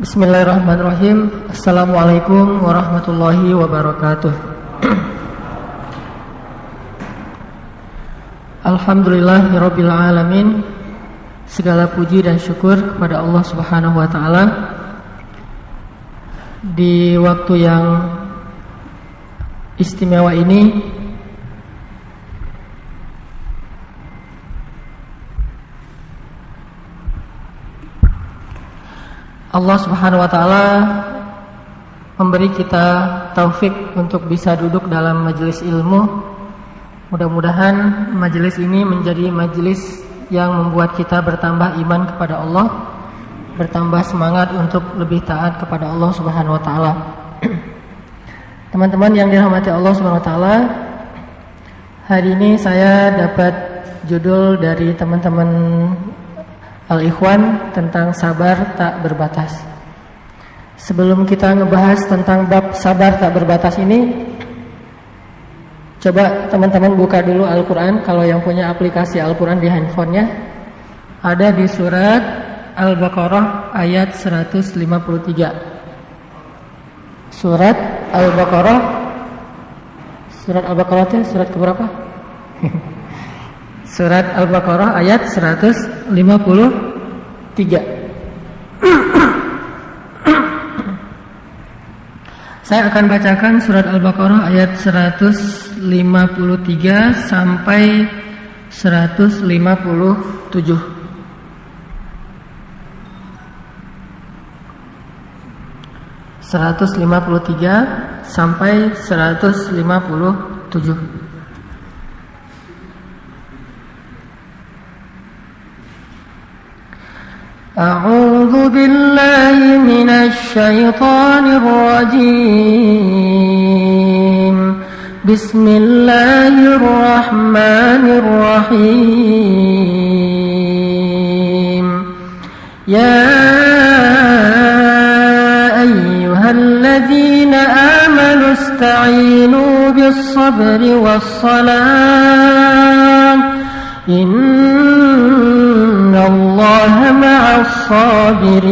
Bismillahirrahmanirrahim. Assalamualaikum warahmatullahi wabarakatuh. Alhamdulillahirabbil alamin. Segala puji dan syukur kepada Allah Subhanahu wa taala. Di waktu yang istimewa ini Allah Subhanahu wa taala memberi kita taufik untuk bisa duduk dalam majelis ilmu. Mudah-mudahan majelis ini menjadi majelis yang membuat kita bertambah iman kepada Allah, bertambah semangat untuk lebih taat kepada Allah Subhanahu wa taala. Teman-teman yang dirahmati Allah Subhanahu wa taala, hari ini saya dapat judul dari teman-teman Al-Ikhwan tentang sabar tak berbatas. Sebelum kita ngebahas tentang bab sabar tak berbatas ini, coba teman-teman buka dulu Al-Quran. Kalau yang punya aplikasi Al-Quran di handphonenya, ada di surat Al-Baqarah ayat 153. Surat Al-Baqarah, surat Al-Baqarah itu surat keberapa? Surat Al-Baqarah ayat 153. Saya akan bacakan surat Al-Baqarah ayat 153 sampai 157. 153 sampai 157. أعوذ بالله من الشيطان الرجيم بسم الله الرحمن الرحيم يا أيها الذين آمنوا استعينوا بالصبر والصلاة إن الله مع الصابرين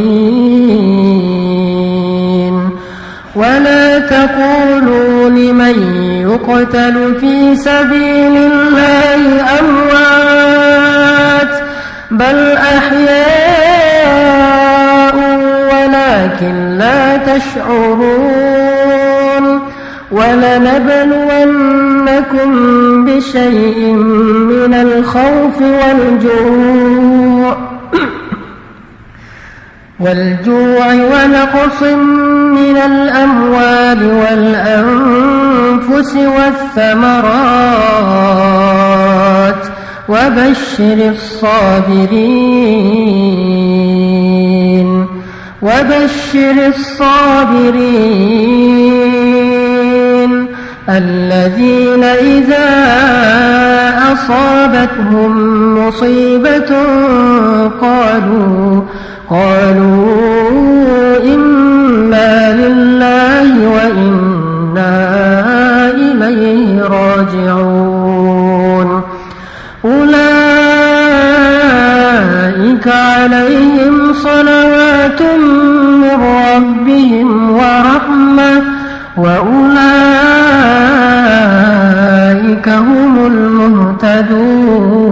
ولا تقولوا لمن يقتل في سبيل الله أموات بل أحياء ولكن لا تشعرون ولنبلونكم بشيء من الخوف والجوع ونقص من الأموال والأنفس والثمرات وبشر الصابرين الذين إذا أصابتهم مصيبة قالوا إنا لله وإنا إليه راجعون أولئك عليهم صلوات من ربهم ورحمة وأولئك هم المهتدون.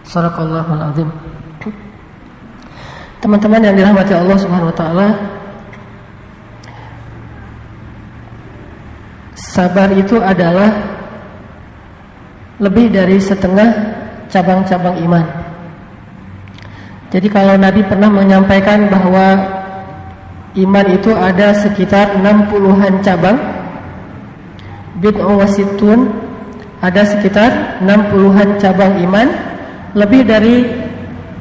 Sadaqallahul azim. Teman-teman yang dirahmati Allah Subhanahu wa taala, sabar itu adalah lebih dari setengah cabang-cabang iman. Jadi kalau Nabi pernah menyampaikan bahwa iman itu ada sekitar 60-an cabang, bid'ah wasitun, ada sekitar 60-an cabang iman. Lebih dari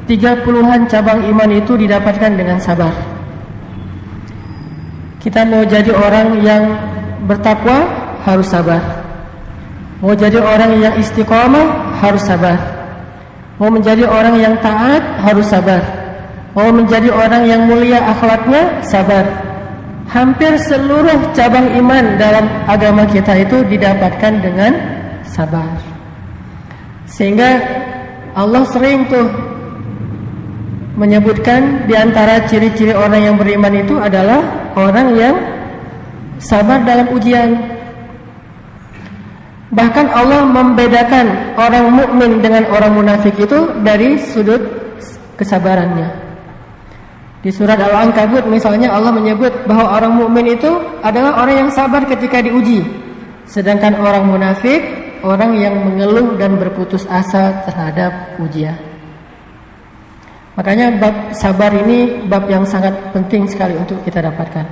30-an cabang iman itu didapatkan dengan sabar. Kita mau jadi orang yang bertakwa harus sabar. Mau jadi orang yang istiqomah harus sabar. Mau menjadi orang yang taat harus sabar. Mau menjadi orang yang mulia akhlaknya sabar. Hampir seluruh cabang iman dalam agama kita itu didapatkan dengan sabar. Sehingga Allah sering tuh menyebutkan di antara ciri-ciri orang yang beriman itu adalah orang yang sabar dalam ujian. Bahkan Allah membedakan orang mukmin dengan orang munafik itu dari sudut kesabarannya. Di surat Al-Ankabut misalnya Allah menyebut bahwa orang mukmin itu adalah orang yang sabar ketika diuji, sedangkan orang munafik orang yang mengeluh dan berputus asa terhadap ujian. Makanya bab sabar ini bab yang sangat penting sekali untuk kita dapatkan.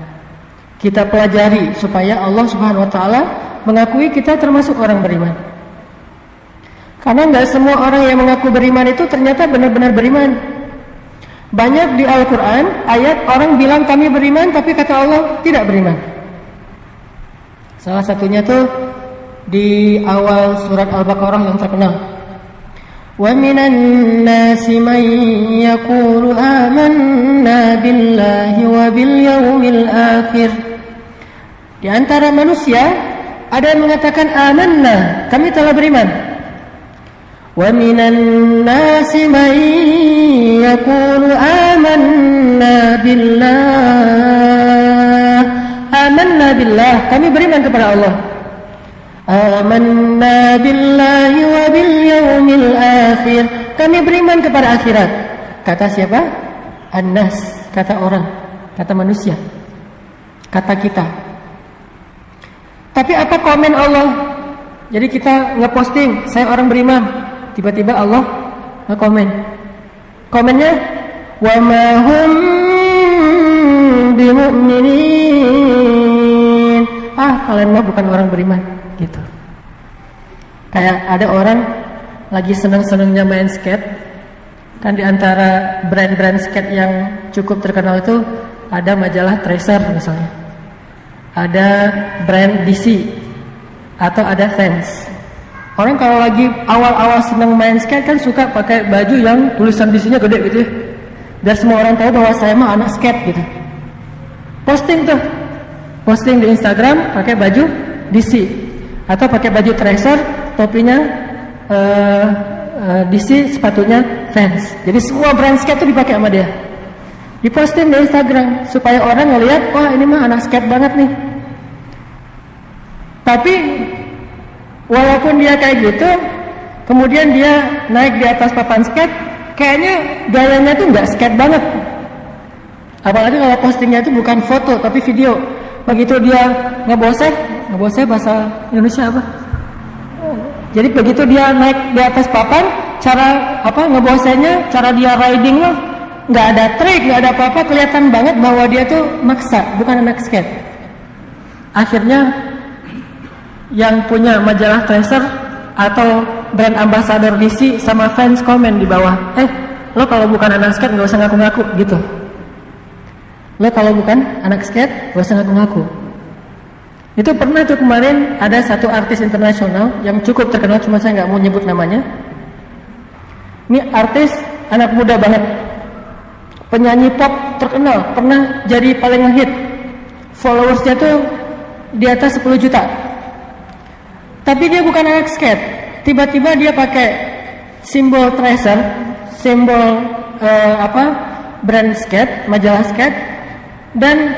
Kita pelajari supaya Allah Subhanahu wa taala mengakui kita termasuk orang beriman. Karena enggak semua orang yang mengaku beriman itu ternyata benar-benar beriman. Banyak di Al-Qur'an ayat orang bilang kami beriman tapi kata Allah tidak beriman. Salah satunya tuh di awal surat Al-Baqarah yang terkenal. وَمِنَ النَّاسِ مَنْ يَقُولُ آمَنَّا بِاللَّهِ وَبِالْيَوْمِ الْآخِرِ. Di antara manusia ada yang mengatakan amanna, kami telah beriman. وَمِنَ النَّاسِ مَنْ يَقُولُ آمَنَّا بِاللَّهِ آمَنَّا بِاللَّهِ, kami beriman kepada Allah. Amanna billahi wa bil yaumil akhir, kami beriman kepada akhirat. Kata siapa? An-nas, kata orang, kata manusia, kata kita. Tapi apa komen Allah? Jadi kita ngeposting saya orang beriman, tiba-tiba Allah ngekomen. Komennya wa ma hum bimu'minin. Kalian mah bukan orang beriman. Gitu. Kayak ada orang lagi senang-senangnya main skate. Kan di antara brand-brand skate yang cukup terkenal itu ada majalah Tracer misalnya, ada brand DC, atau ada Vans. Orang kalau lagi awal-awal senang main skate kan suka pakai baju yang tulisan DC-nya gede gitu ya, biar semua orang tahu bahwa saya mah anak skate gitu. Posting di Instagram pakai baju DC atau pakai baju Tracer, topinya DC, sepatunya Vans. Jadi semua brand skate itu dipakai sama dia. Diposting di Instagram supaya orang ngelihat, wah ini mah anak skate banget nih. Tapi walaupun dia kayak gitu, kemudian dia naik di atas papan skate, kayaknya gayanya tuh nggak skate banget. Apalagi kalau postingnya itu bukan foto tapi video. Begitu dia ngeboseh bahasa Indonesia apa? Jadi begitu dia naik di atas papan, cara ngebosehnya, cara dia riding loh, nggak ada trik, nggak ada apa-apa, kelihatan banget bahwa dia tuh maksa, bukan anak skate. Akhirnya yang punya majalah Tracer atau brand ambassador DC sama fans komen di bawah, lo kalau bukan anak skate nggak usah ngaku-ngaku gitu. Lo kalau bukan anak skate nggak usah ngaku-ngaku. Itu pernah tuh kemarin ada satu artis internasional yang cukup terkenal, cuma saya nggak mau nyebut namanya. Ini artis anak muda banget, penyanyi pop terkenal, pernah jadi paling ngehit. Followersnya tuh di atas 10 juta. Tapi dia bukan anak skate. Tiba-tiba dia pakai simbol Tracer, simbol brand skate, majalah skate, dan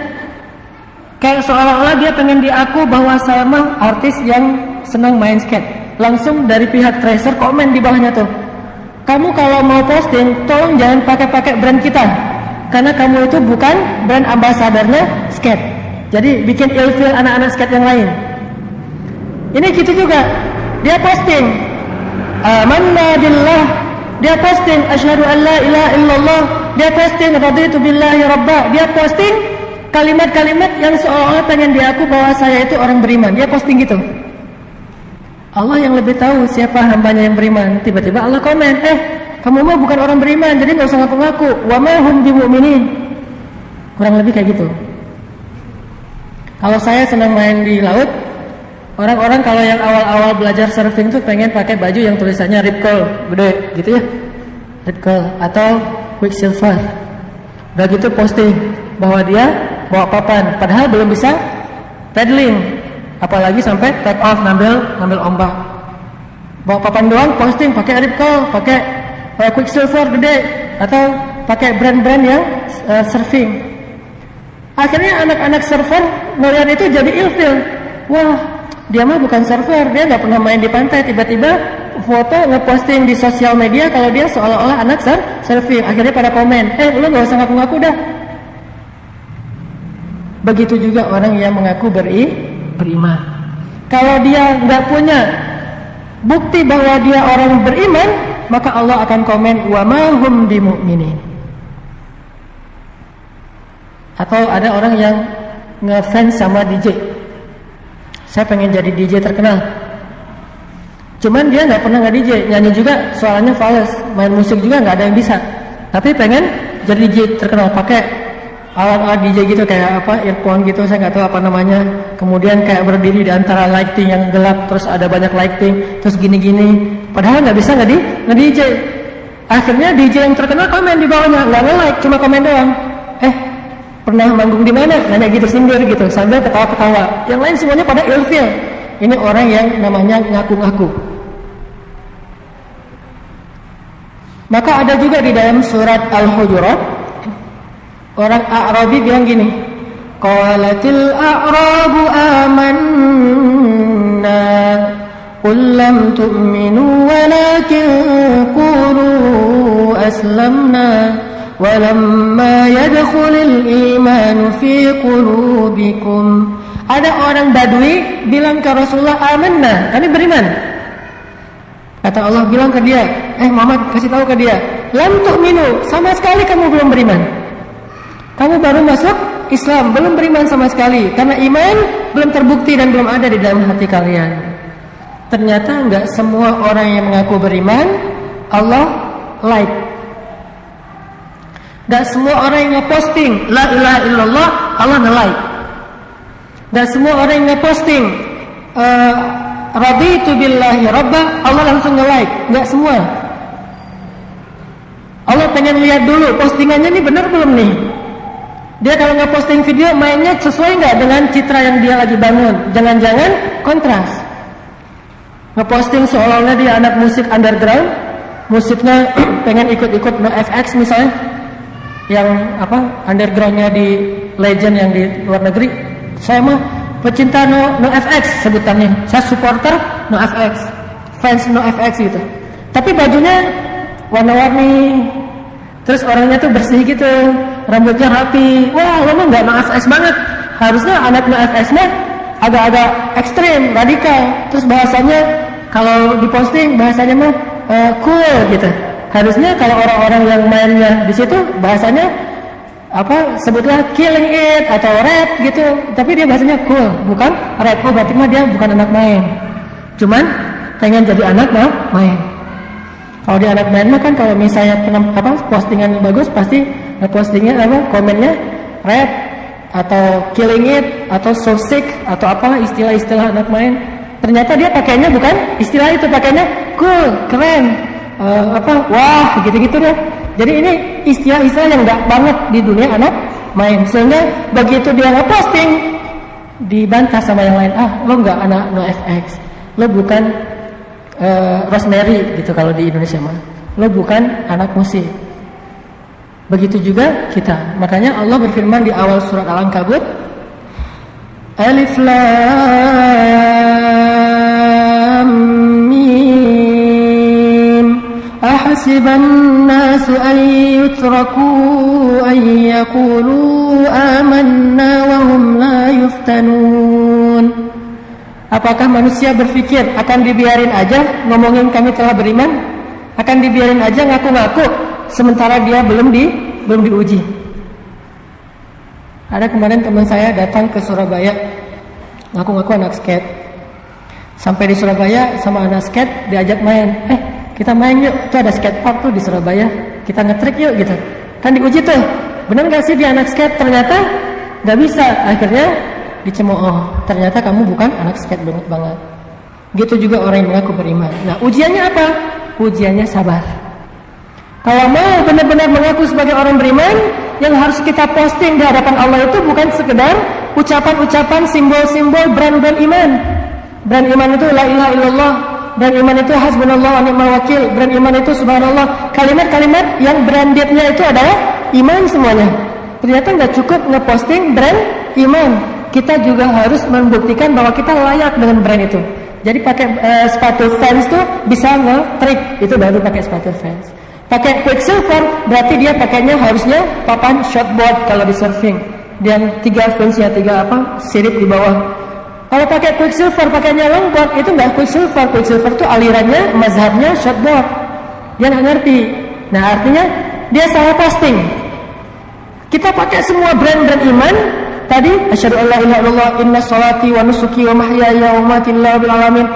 kayak seolah-olah dia pengen diaku bahwa saya mah artis yang senang main skate. Langsung dari pihak Tracer komen di bawahnya tuh, kamu kalau mau posting tolong jangan pakai brand kita, karena kamu itu bukan brand ambasadornya skate. Jadi bikin ilfil anak-anak skate yang lain. Ini gitu juga, dia posting amanna billah, dia posting asyhadu an la ilaha illallah, dia posting raditu billahi rabba, dia posting kalimat-kalimat yang seolah-olah pengen diaku bahwa saya itu orang beriman. Dia posting gitu. Allah yang lebih tahu siapa hambanya yang beriman. Tiba-tiba Allah komen, kamu mah bukan orang beriman, jadi gak usah ngaku-ngaku. Wa ma hum bimu'minin. Kurang lebih kayak gitu. Kalau saya senang main di laut, orang-orang kalau yang awal-awal belajar surfing tuh pengen pakai baju yang tulisannya Rip Curl gede gitu ya, Rip Curl atau Quicksilver. Udah gitu posting bahwa dia bawa papan, padahal belum bisa paddling, apalagi sampai take off ngambil ombak. Bawa papan doang posting pakai Rip Curl, pakai Quicksilver gede atau pakai brand-brand yang surfing. Akhirnya anak-anak surfer ngeliat itu jadi ilfil. Wah, dia mah bukan surfer, dia nggak pernah main di pantai. Tiba-tiba foto ngeposting di sosial media kalau dia seolah-olah anak surfing. Akhirnya pada komen, lu nggak usah ngaku-ngaku dah. Begitu juga orang yang mengaku beriman. Kalau dia nggak punya bukti bahwa dia orang beriman, maka Allah akan komen wa ma hum bimu'minin. Atau ada orang yang ngefans sama DJ. Saya pengen jadi DJ terkenal. Cuman dia nggak pernah nge-DJ, nyanyi juga suaranya fals, main musik juga nggak ada yang bisa. Tapi pengen jadi DJ terkenal, pakai alat-alat DJ gitu kayak apa, earphone gitu, saya nggak tahu apa namanya. Kemudian kayak berdiri di antara lighting yang gelap, terus ada banyak lighting, terus gini-gini. Padahal nggak bisa nge-DJ. Akhirnya DJ yang terkenal komen di bawahnya, nggak nge-like, cuma komen doang. Pernah manggung di mana? Nanya gitu sindir gitu, sambil ketawa-ketawa. Yang lain semuanya pada ilfil. Ini orang yang namanya ngaku-ngaku. Maka ada juga di dalam surat Al-Hujurat, orang A'rabi bilang gini, qalatil a'rabu amanna qul lam tu'minu walakin qulu aslamna walamma yadkhulul imanu fi qulubikum. Ada orang Badui bilang ke Rasulullah, amanna, kami beriman. Kata Allah bilang ke dia, Muhammad kasih tahu ke dia, lam tu'minu, sama sekali kamu belum beriman. Kamu baru masuk Islam, belum beriman sama sekali, karena iman belum terbukti dan belum ada di dalam hati kalian. Ternyata enggak semua orang yang mengaku beriman Allah like. Gak semua orang yang ngeposting la ilaha illallah Allah nge-like. Gak semua orang yang ngeposting raditu billahi rabba Allah langsung nge-like. Gak semua. Allah pengen lihat dulu postingannya ini benar belum nih. Dia kalau ngeposting video mainnya sesuai gak dengan citra yang dia lagi bangun. Jangan-jangan kontras. Ngeposting seolah-olah dia anak musik underground, musiknya pengen ikut-ikut NoFX misalnya, yang undergroundnya di legend yang di luar negeri. Saya mah pecinta NoFX sebutannya. Saya supporter NoFX, fans NoFX gitu. Tapi bajunya warna-warni, terus orangnya tuh bersih gitu, rambutnya rapi. Wah, lo mah nggak NoFX banget. Harusnya anak NoFX mah agak-agak ekstrim, radikal. Terus bahasanya kalau diposting bahasanya mah cool gitu. Harusnya kalau orang-orang yang mainnya di situ bahasanya sebutlah killing it atau rap gitu, tapi dia bahasanya cool, bukan rap. Berarti mah dia bukan anak main, cuman pengen jadi anak main. Kalau dia anak main mah kan kalau misalnya postingan bagus pasti postingnya komennya rap atau killing it atau so sick atau istilah-istilah anak main. Ternyata dia pakainya bukan istilah itu, pakainya cool, keren. Wah, gitu-gitu deh. Jadi ini istilah-istilah yang enggak banget di dunia anak main. Sehingga begitu dia nge-posting dibantah sama yang lain. Lo enggak anak NoFX. Lo bukan Rosemary gitu kalau di Indonesia mah. Lo bukan anak musik. Begitu juga kita. Makanya Allah berfirman di awal surat Al-Ankabut, Alif Lam Ahasiban nasu an yutraku an yaqulu amanna wa hum la yuftanun. Apakah manusia berpikir akan dibiarin aja ngomongin kami telah beriman? Akan dibiarin aja ngaku-ngaku sementara dia belum diuji. Ada kemarin teman saya datang ke Surabaya, ngaku-ngaku anak skate. Sampai di Surabaya sama anak skate diajak main. Kita main yuk, itu ada skatepark tuh di Surabaya, kita nge-trick yuk gitu. Kan diuji tuh, bener gak sih dia anak skate? Ternyata gak bisa, akhirnya dicemooh. Ternyata kamu bukan anak skate banget. Gitu juga orang yang mengaku beriman. Nah, ujiannya apa? Ujiannya sabar. Kalau mau benar-benar mengaku sebagai orang beriman, yang harus kita posting di hadapan Allah itu bukan sekedar ucapan-ucapan, simbol-simbol brand-brand iman. Brand iman itu la ilaha illallah, brand iman itu hasbunallah wa ni'mal wakil, brand iman itu subhanallah. Kalimat-kalimat yang brandednya itu adalah iman semuanya. Ternyata nggak cukup ngeposting brand iman. Kita juga harus membuktikan bahwa kita layak dengan brand itu. Jadi pakai sepatu Vans tuh bisa nge-trick, itu baru pakai sepatu Vans. Pakai Quicksilver berarti dia pakainya harusnya papan shortboard kalau di surfing. Dan 3 fansnya 3 sirip di bawah. Kalau pakai Quicksilver pakainya longboard itu nggak Quicksilver. Quicksilver itu alirannya mazhabnya shortboard. Dia nggak ngerti. Nah artinya dia salah posting. Kita pakai semua brand-brand iman. Tadi asyhadu an la ilaha illallah inna sholati wa nusuki wa mahyaya wa mamati lillahi rabbil alamin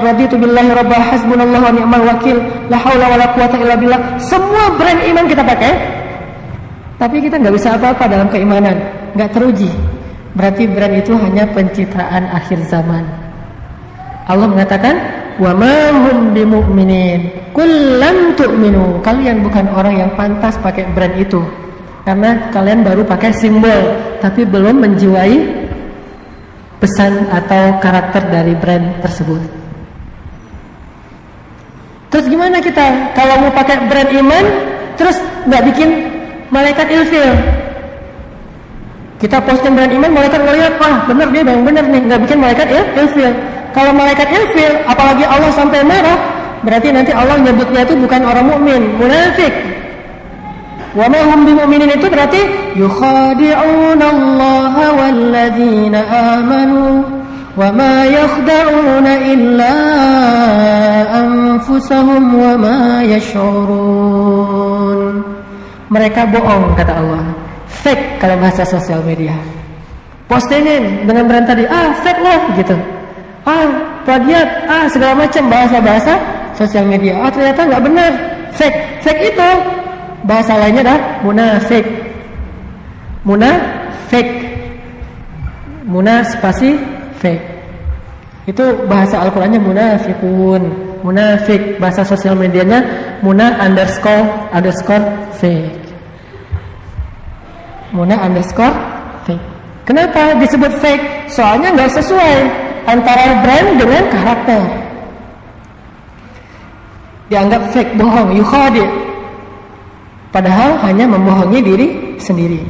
raditu billahi rabba hasbunallahu wa ni'mal wakil la haula wala quwata illa billah. Semua brand iman kita pakai, tapi kita nggak bisa apa-apa dalam keimanan, nggak teruji. Berarti brand itu hanya pencitraan akhir zaman. Allah mengatakan wa ma hum bimu'minin qul lam tu'minu. Kalian bukan orang yang pantas pakai brand itu, karena kalian baru pakai simbol tapi belum menjiwai pesan atau karakter dari brand tersebut. Terus gimana kita kalau mau pakai brand iman terus nggak bikin malaikat ilfil? Kita posting brand iman, malaikat ngeliat, wah bener dia yang bener nih, nggak bikin malaikat ilfil. Kalau malaikat ilfil, apalagi Allah sampai marah, berarti nanti Allah nyebutnya itu bukan orang mukmin, munafik. Wa ma hum bimu'minin itu berarti yukhadi'una Allah walladzina amanu wa ma yakhda'una illa anfusahum wa ma yash'urun. Mereka bohong kata Allah. Fake kalau bahasa sosial media. Postingin dengan brand tadi, fake lah gitu. Plagiat, segala macam bahasa-bahasa sosial media. Ternyata nggak benar. Fake. Fake itu bahasa lainnya adalah munafik. Munafik. Muna spasi fake. Itu bahasa Al-Qur'annya munafikun. Munafik. Bahasa sosial medianya muna__fake. Muna__ fake. Kenapa disebut fake? Soalnya nggak sesuai antara brand dengan karakter. Dianggap fake, bohong, yukhadi'. Padahal hanya membohongi diri sendiri.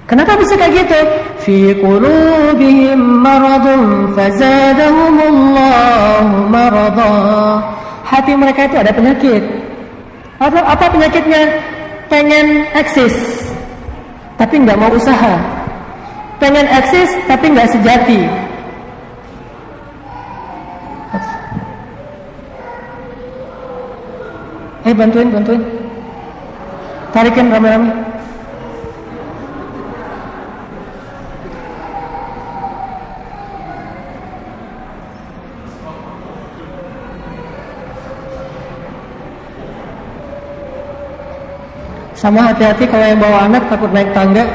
Kenapa bisa kayak gitu? Fi qulubihim maradun fazadahumullahu marada. Hati mereka itu ada penyakit. Apa penyakitnya? Pengen eksis tapi nggak mau usaha. Pengen eksis tapi nggak sejati. Bantuin. Tarikin rame-rame. Sama hati-hati kalau yang bawa anak takut naik tangga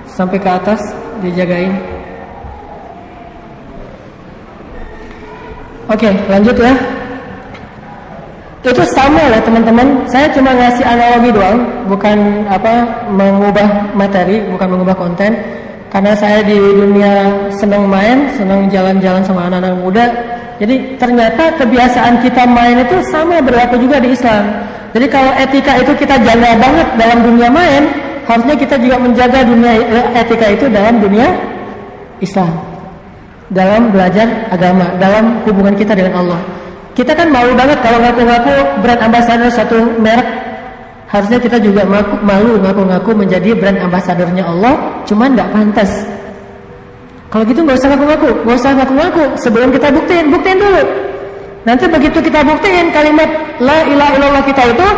sampai ke atas, dijagain. Oke, lanjut ya. Itu sama lah teman-teman. Saya cuma ngasih analogi doang, bukan mengubah materi, bukan mengubah konten. Karena saya di dunia senang main, senang jalan-jalan sama anak-anak muda. Jadi ternyata kebiasaan kita main itu sama berlaku juga di Islam. Jadi kalau etika itu kita jaga banget dalam dunia main, harusnya kita juga menjaga etika itu dalam dunia Islam, dalam belajar agama, dalam hubungan kita dengan Allah. Kita kan malu banget kalau ngaku-ngaku brand ambassador satu merek. Harusnya kita juga malu ngaku-ngaku menjadi brand ambassadornya Allah, cuman nggak pantas. Kalau gitu nggak usah ngaku-ngaku. Sebelum kita buktiin dulu. Nanti begitu kita buktiin kalimat la ilaha illallah kita itu,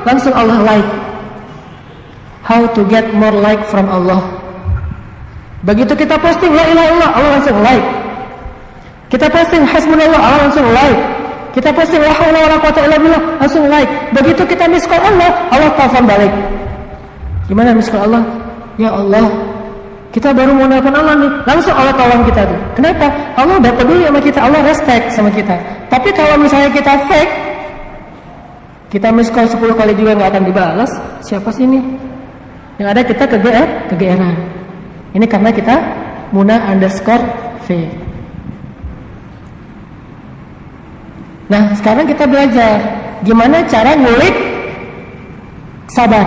langsung Allah like. How to get more like from Allah? Begitu kita posting la ilaha illallah, Allah langsung like. Kita posting hasbunallah, Allah langsung like. Kita posting la haula wala quwata illa billah, langsung like. Begitu kita miss call Allah, Allah telepon balik. Gimana miss call Allah? Ya Allah, kita baru mau nelpon Allah nih, langsung Allah tolong kita tuh. Kenapa? Allah udah peduli sama kita, Allah respect sama kita. Tapi kalau misalnya kita fake, kita miss call 10 kali juga nggak akan dibalas. Siapa sih ini? Yang ada kita kegeeran. Ini karena kita muna__fake. Nah, sekarang kita belajar gimana cara ngulik sabar.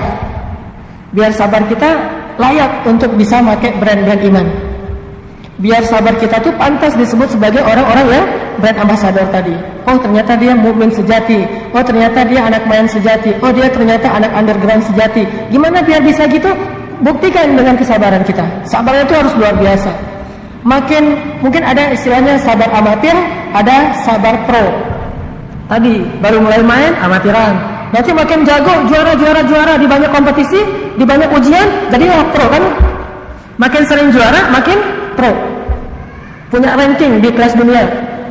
Biar sabar kita layak untuk bisa pakai brand-brand iman. Biar sabar kita tuh pantas disebut sebagai orang-orang yang brand ambassador tadi. Oh, ternyata dia mukmin sejati. Oh, ternyata dia anak main sejati. Oh, dia ternyata anak underground sejati. Gimana biar bisa gitu? Buktikan dengan kesabaran kita. Sabarnya itu harus luar biasa. Makin mungkin ada istilahnya sabar amatir, ada sabar pro. Tadi baru mulai main amatiran. Nanti makin jago, juara di banyak kompetisi, di banyak ujian, jadilah pro kan? Makin sering juara, makin pro. Punya ranking di kelas dunia.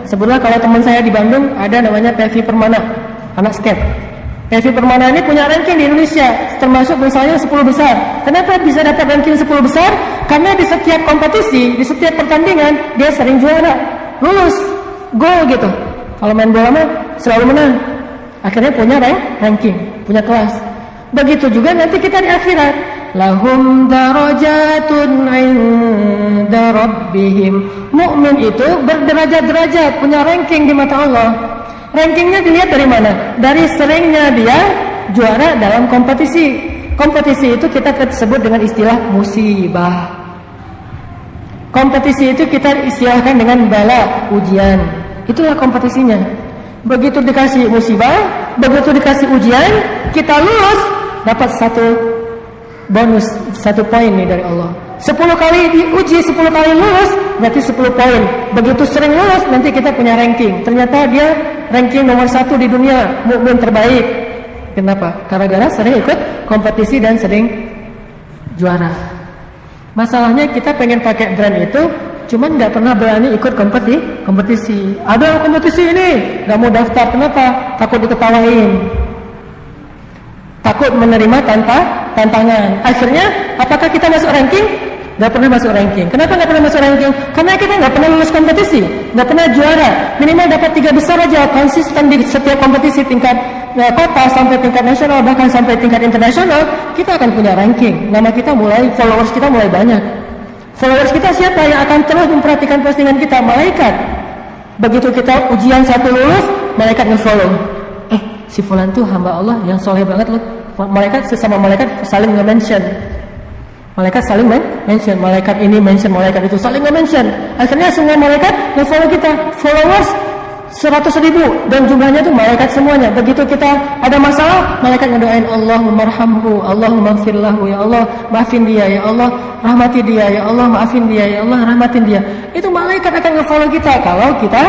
Sebutlah kalau teman saya di Bandung ada namanya Pevi Permana, anak skate. Pevi Permana ini punya ranking di Indonesia, termasuk misalnya 10 besar. Kenapa bisa dapat ranking 10 besar? Karena di setiap kompetisi, di setiap pertandingan dia sering juara, lulus, gol gitu. Kalau main bola mah selalu menang. Akhirnya punya ranking, punya kelas. Begitu juga nanti kita di akhirat. Lahum darajatun 'inda rabbihim. Mukmin itu berderajat-derajat, punya ranking di mata Allah. Rankingnya dilihat dari mana? Dari seringnya dia juara dalam kompetisi. Kompetisi itu kita sebut dengan istilah musibah. Kompetisi itu kita istilahkan dengan bala, ujian. Itulah kompetisinya. Begitu dikasih musibah, begitu dikasih ujian, kita lulus, dapat satu bonus, 1 poin nih dari Allah. 10 kali diuji, 10 kali lulus, berarti 10 poin. Begitu sering lulus, nanti kita punya ranking. Ternyata dia ranking nomor 1 di dunia, mukmin terbaik. Kenapa? Karena sering ikut kompetisi dan sering juara. Masalahnya kita pengen pakai brand itu, cuman nggak pernah berani ikut kompetisi. Ada kompetisi ini, nggak mau daftar. Kenapa? Takut diketawain, takut menerima tantangan. Akhirnya, apakah kita masuk ranking? Nggak pernah masuk ranking. Kenapa nggak pernah masuk ranking? Karena kita nggak pernah lulus kompetisi, nggak pernah juara. Minimal dapat 3 besar aja, konsisten di setiap kompetisi tingkat kota sampai tingkat nasional, bahkan sampai tingkat internasional, kita akan punya ranking. Nama kita followers kita mulai banyak. Followers kita siapa yang akan terus memperhatikan postingan kita? Malaikat. Begitu kita ujian 1 lulus, malaikat nge-follow. Si fulan tuh hamba Allah yang soleh banget loh. Malaikat sesama malaikat saling nge-mention. Malaikat saling mention. Malaikat ini mention malaikat itu, saling nge-mention. Akhirnya semua malaikat nge-follow kita. Followers 100.000 dan jumlahnya itu malaikat semuanya. Begitu kita ada masalah, malaikat ngedoain, Allahumma arhamhu, Allahumma gfirlahu, ya Allah maafin dia, ya Allah rahmati dia, ya Allah maafin dia, ya Allah rahmatin dia. Itu malaikat akan nge-follow kita kalau kita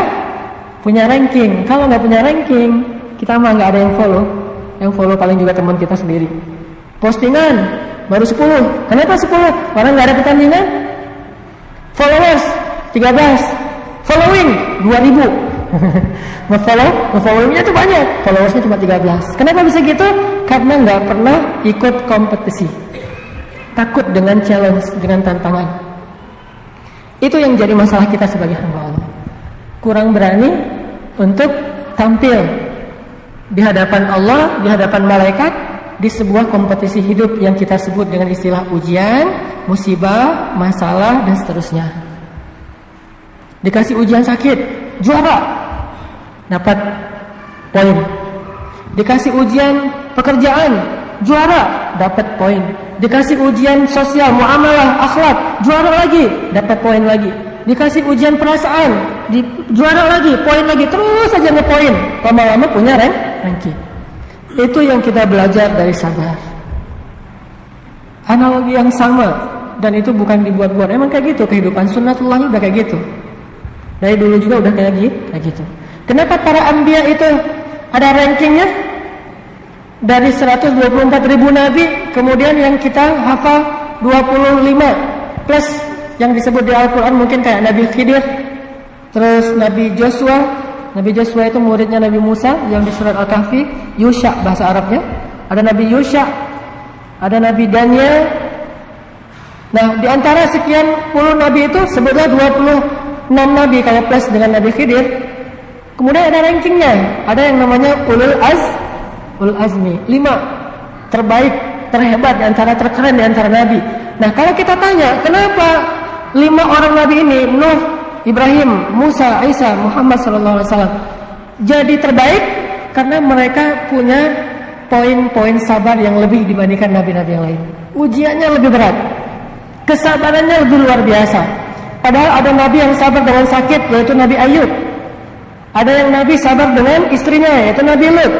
punya ranking. Kalau nggak punya ranking, kita mah nggak ada yang follow. Yang follow paling juga teman kita sendiri. Postingan baru 10. Kenapa 10? Karena nggak ada pertandingan. Followers 13, following 2000. Nge-followingnya tuh banyak, followersnya cuma 13. Kenapa bisa gitu? Karena nggak pernah ikut kompetisi, takut dengan challenge, dengan tantangan. Itu yang jadi masalah kita sebagai hamba Allah. Kurang berani untuk tampil di hadapan Allah, di hadapan malaikat, di sebuah kompetisi hidup yang kita sebut dengan istilah ujian, musibah, masalah, dan seterusnya. Dikasih ujian sakit, juara, dapat poin. Dikasih ujian pekerjaan, juara, dapat poin. Dikasih ujian sosial, muamalah, akhlak, juara lagi, dapat poin lagi. Dikasih ujian perasaan, juara lagi, poin lagi, terus saja ngepoin. Lama-lama punya ranking. Itu yang kita belajar dari sabar. Analogi yang sama, dan itu bukan dibuat-buat. Emang kayak gitu kehidupan sunnatullahnya udah kayak gitu. Dari dulu juga udah kayak gitu. Kenapa para anbiya itu ada rankingnya? Dari 124.000 nabi, kemudian yang kita hafal 25 plus yang disebut di Al-Quran mungkin kayak Nabi Khidir, terus Nabi Joshua. Nabi Joshua itu muridnya Nabi Musa yang di surat Al-Kahfi, Yusha bahasa Arabnya. Ada Nabi Yusha, ada Nabi Daniel. Nah, di antara sekian puluh nabi itu sebutlah 26 nabi kalau plus dengan Nabi Khidir. Kemudian ada rankingnya, ada yang namanya Ulul Azmi, 5 terbaik, terhebat di antara, terkeren di antara nabi. Nah, kalau kita tanya, kenapa 5 orang nabi ini, Nuh, Ibrahim, Musa, Isa, Muhammad sallallahu alaihi wasallam, jadi terbaik karena mereka punya poin-poin sabar yang lebih dibandingkan nabi-nabi yang lain. Ujiannya lebih berat, kesabarannya lebih luar biasa. Padahal ada nabi yang sabar dengan sakit, yaitu Nabi Ayub. Ada yang nabi sabar dengan istrinya, yaitu Nabi Lut.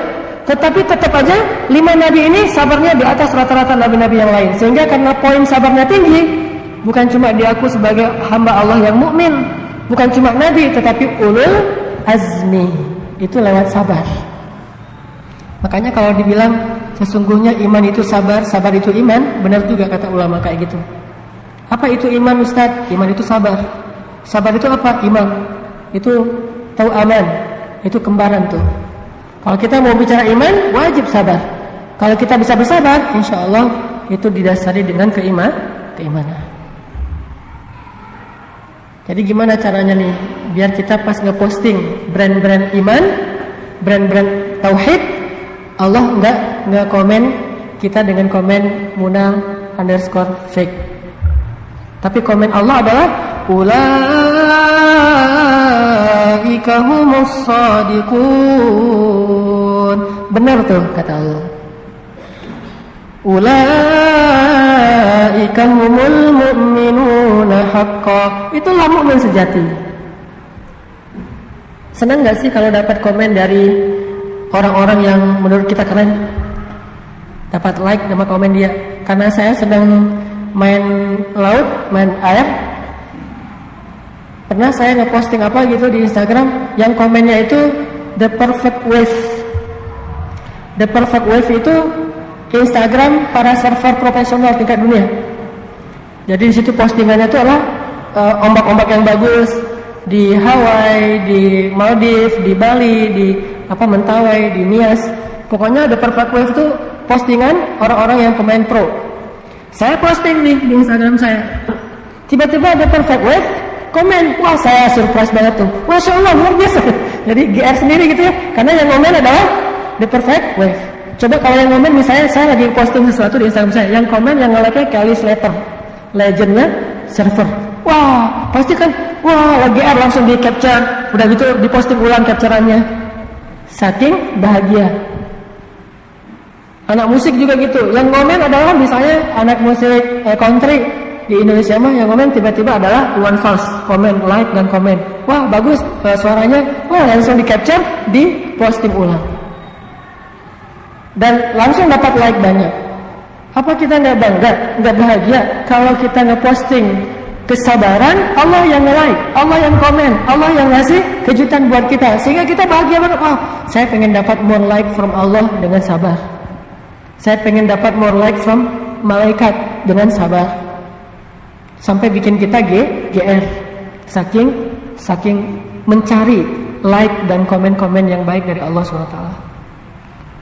Tetapi tetap aja 5 nabi ini sabarnya di atas rata-rata nabi-nabi yang lain. Sehingga karena poin sabarnya tinggi, bukan cuma diaku sebagai hamba Allah yang mukmin, bukan cuma nabi, tetapi ulul azmi. Itu lewat sabar. Makanya kalau dibilang sesungguhnya iman itu sabar, sabar itu iman, benar juga kata ulama kayak gitu. Apa itu iman, Ustaz? Iman itu sabar. Sabar itu apa? Iman. Itu tahu aman. Itu kembaran tuh. Kalau kita mau bicara iman, wajib sabar. Kalau kita bisa bersabar, insya Allah itu didasari dengan keimanan. Jadi gimana caranya nih biar kita pas ngeposting brand-brand iman, brand-brand tauhid, Allah enggak komen kita dengan komen Munal_fake. Tapi komen Allah adalah ulaika humus shadiqun. Benar tuh kata Allah. Ulaika humul mu'minuna haqqan. Itulah mukmin sejati. Senang enggak sih kalau dapat komen dari orang-orang yang menurut kita keren? Dapat like sama komen dia. Karena saya sedang main laut, main air. Pernah saya ngeposting apa gitu di Instagram, yang komennya itu the perfect wave. The perfect wave itu Instagram para server profesional tingkat dunia. Jadi di situ postingannya itu adalah ombak-ombak yang bagus di Hawaii, di Maldives, di Bali, di Mentawai, di Nias. Pokoknya the perfect wave itu postingan orang-orang yang pemain pro. Saya posting nih di Instagram saya. Tiba-tiba ada perfect wave komen. Wah, saya surprise banget tuh. Masya Allah, luar biasa. Jadi GR sendiri gitu ya. Karena yang komen adalah the perfect wave. Coba kalau yang komen misalnya saya lagi posting sesuatu di Instagram saya, yang komen yang nge-like-nya Kelly Slater, legendnya server. Wah, pasti kan, wah, GR langsung di capture. Udah gitu diposting ulang capturannya. Saking bahagia. Anak musik juga gitu. Yang komen adalah misalnya anak musik country di Indonesia mah yang komen tiba-tiba adalah Iwan Fals, komen, like dan komen. Wah, bagus suaranya. Wah, langsung di capture, di posting ulang. Dan langsung dapat like banyak. Apa kita nggak bangga, nggak bahagia kalau kita ngeposting kesabaran? Allah yang nge-like, Allah yang komen, Allah yang ngasih kejutan buat kita, sehingga kita bahagia banget. Oh, saya pengen dapat more like from Allah dengan sabar. Saya pengen dapat more like from malaikat dengan sabar. Sampai bikin kita GR. Saking mencari like dan komen-komen yang baik dari Allah SWT.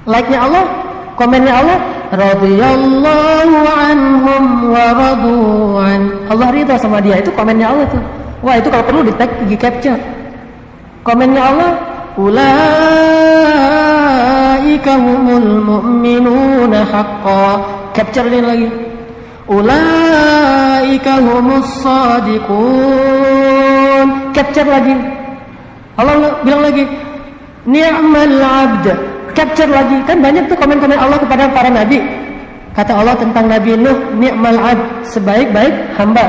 Like-nya Allah, komennya Allah, radhiyallahu anhum wa radu'an. Allah ridha sama dia, itu komennya Allah tuh. Wah, itu kalau perlu di-tag, di-capture. Komennya Allah, ulaika humul mu'minuna haqqan. Capture ini lagi. Ulaika humus shadiqun. Capture lagi. Allah bilang lagi, ni'mal 'abd. Capture lagi. Kan banyak tuh komen-komen Allah kepada para nabi. Kata Allah tentang Nabi Nuh, ni'mal 'abd, sebaik-baik hamba.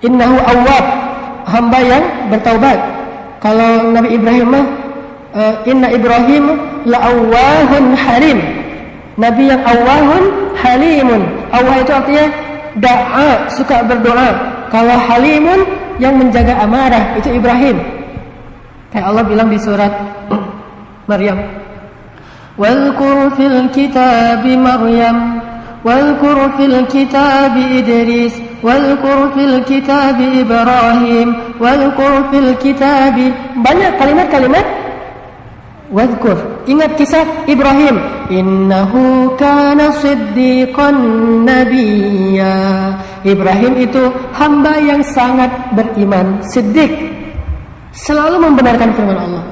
Innahu awwab, hamba yang bertaubat. Kalau Nabi Ibrahim mah inna Ibrahim la'awwahun halim. Nabi yang awwahun halimun. Awwah itu artinya da'a, suka berdoa. Kalau halimun yang menjaga amarah, itu Ibrahim. Kayak Allah bilang di surat Maryam, "Wadhkur fil kitabi Maryam, wadhkur fil kitabi Idris, wadhkur fil kitabi Ibrahim, wadhkur fil kitabi." Banyak kalimat-kalimat wadhkur. Ingat kisah Ibrahim. Innahu kana siddiqan nabiyya. Ibrahim itu hamba yang sangat beriman, siddiq, selalu membenarkan firman Allah.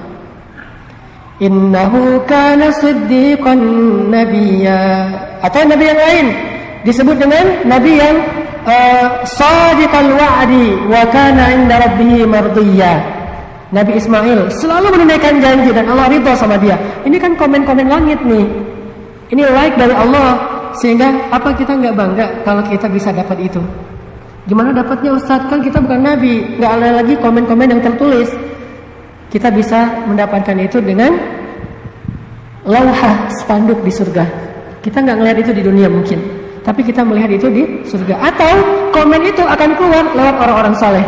Innahu kana siddiqan nabiyya. Atau nabi yang lain disebut dengan nabi yang sadiqal wa'di wa kana 'inda rabbih mardiyya. Nabi Ismail selalu menunaikan janji dan Allah ridha sama dia. Ini kan komen-komen langit nih. Ini like dari Allah. Sehingga apa kita nggak bangga kalau kita bisa dapat itu? Gimana dapatnya Ustaz? Kan kita bukan Nabi. Nggak ada lagi komen-komen yang tertulis. Kita bisa mendapatkan itu dengan lauhah spanduk di surga. Kita nggak ngelihat itu di dunia mungkin, tapi kita melihat itu di surga. Atau komen itu akan keluar lewat orang-orang soleh.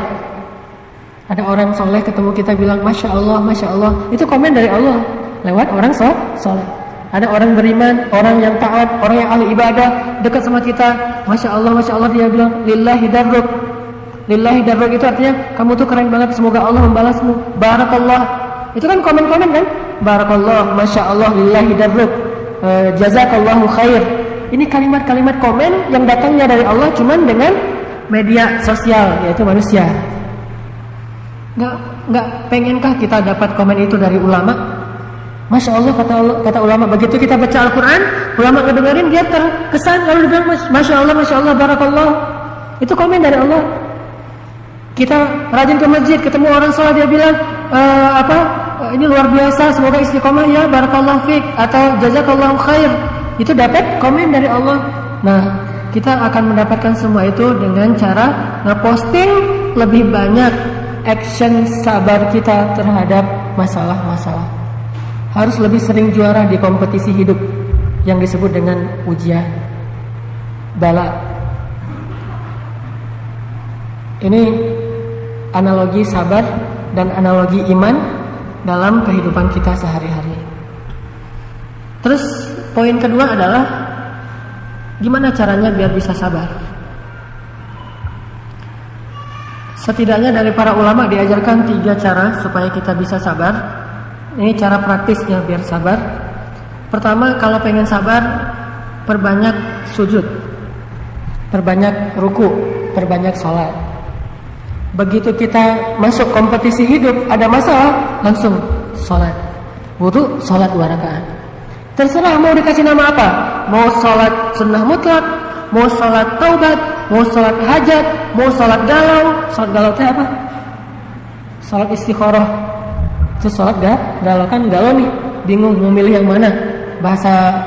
Ada orang soleh ketemu kita bilang Masya Allah, Masya Allah. Itu komen dari Allah lewat orang soleh. Ada orang beriman, orang yang taat, orang yang ahli ibadah dekat sama kita, Masya Allah, Masya Allah. Dia bilang Lillahi darruk. Lillahi darruk itu artinya kamu tuh keren banget, semoga Allah membalasmu. Barakallah. Itu kan komen-komen kan? Barakallah, Masya Allah, Lillahi darruk. Jazakallahu khair. Ini kalimat-kalimat komen yang datangnya dari Allah cuman dengan media sosial, yaitu manusia. Nggak pengenkah kita dapat komen itu dari ulama? Masya Allah, kata ulama. Begitu kita baca Al-Quran, ulama ngedengerin, dia terkesan lalu dia bilang Masya Allah, Masya Allah, Barakallah. Itu komen dari Allah. Kita rajin ke masjid, ketemu orang salah, dia bilang ini luar biasa, semoga istiqomah ya, Barakallah fiik, atau Jazakallahu khair. Itu dapat komen dari Allah. Nah, kita akan mendapatkan semua itu dengan cara ngeposting lebih banyak action sabar kita terhadap masalah-masalah. Harus lebih sering juara di kompetisi hidup yang disebut dengan ujian, bala. Ini analogi sabar dan analogi iman dalam kehidupan kita sehari-hari. Terus poin kedua adalah gimana caranya biar bisa sabar. Setidaknya dari para ulama diajarkan 3 cara supaya kita bisa sabar. Ini cara praktisnya biar sabar. Pertama, kalau pengen sabar, perbanyak sujud, perbanyak ruku, perbanyak sholat. Begitu kita masuk kompetisi hidup, ada masalah, langsung sholat. Wudu, sholat 2 rakaat. Terserah mau dikasih nama apa. Mau sholat sunnah mutlak, mau sholat taubat, mau sholat hajat, mau sholat galau. Sholat galau itu apa? Sholat istikharah. Itu sholat galau, kan galau nih, bingung mau milih yang mana. Bahasa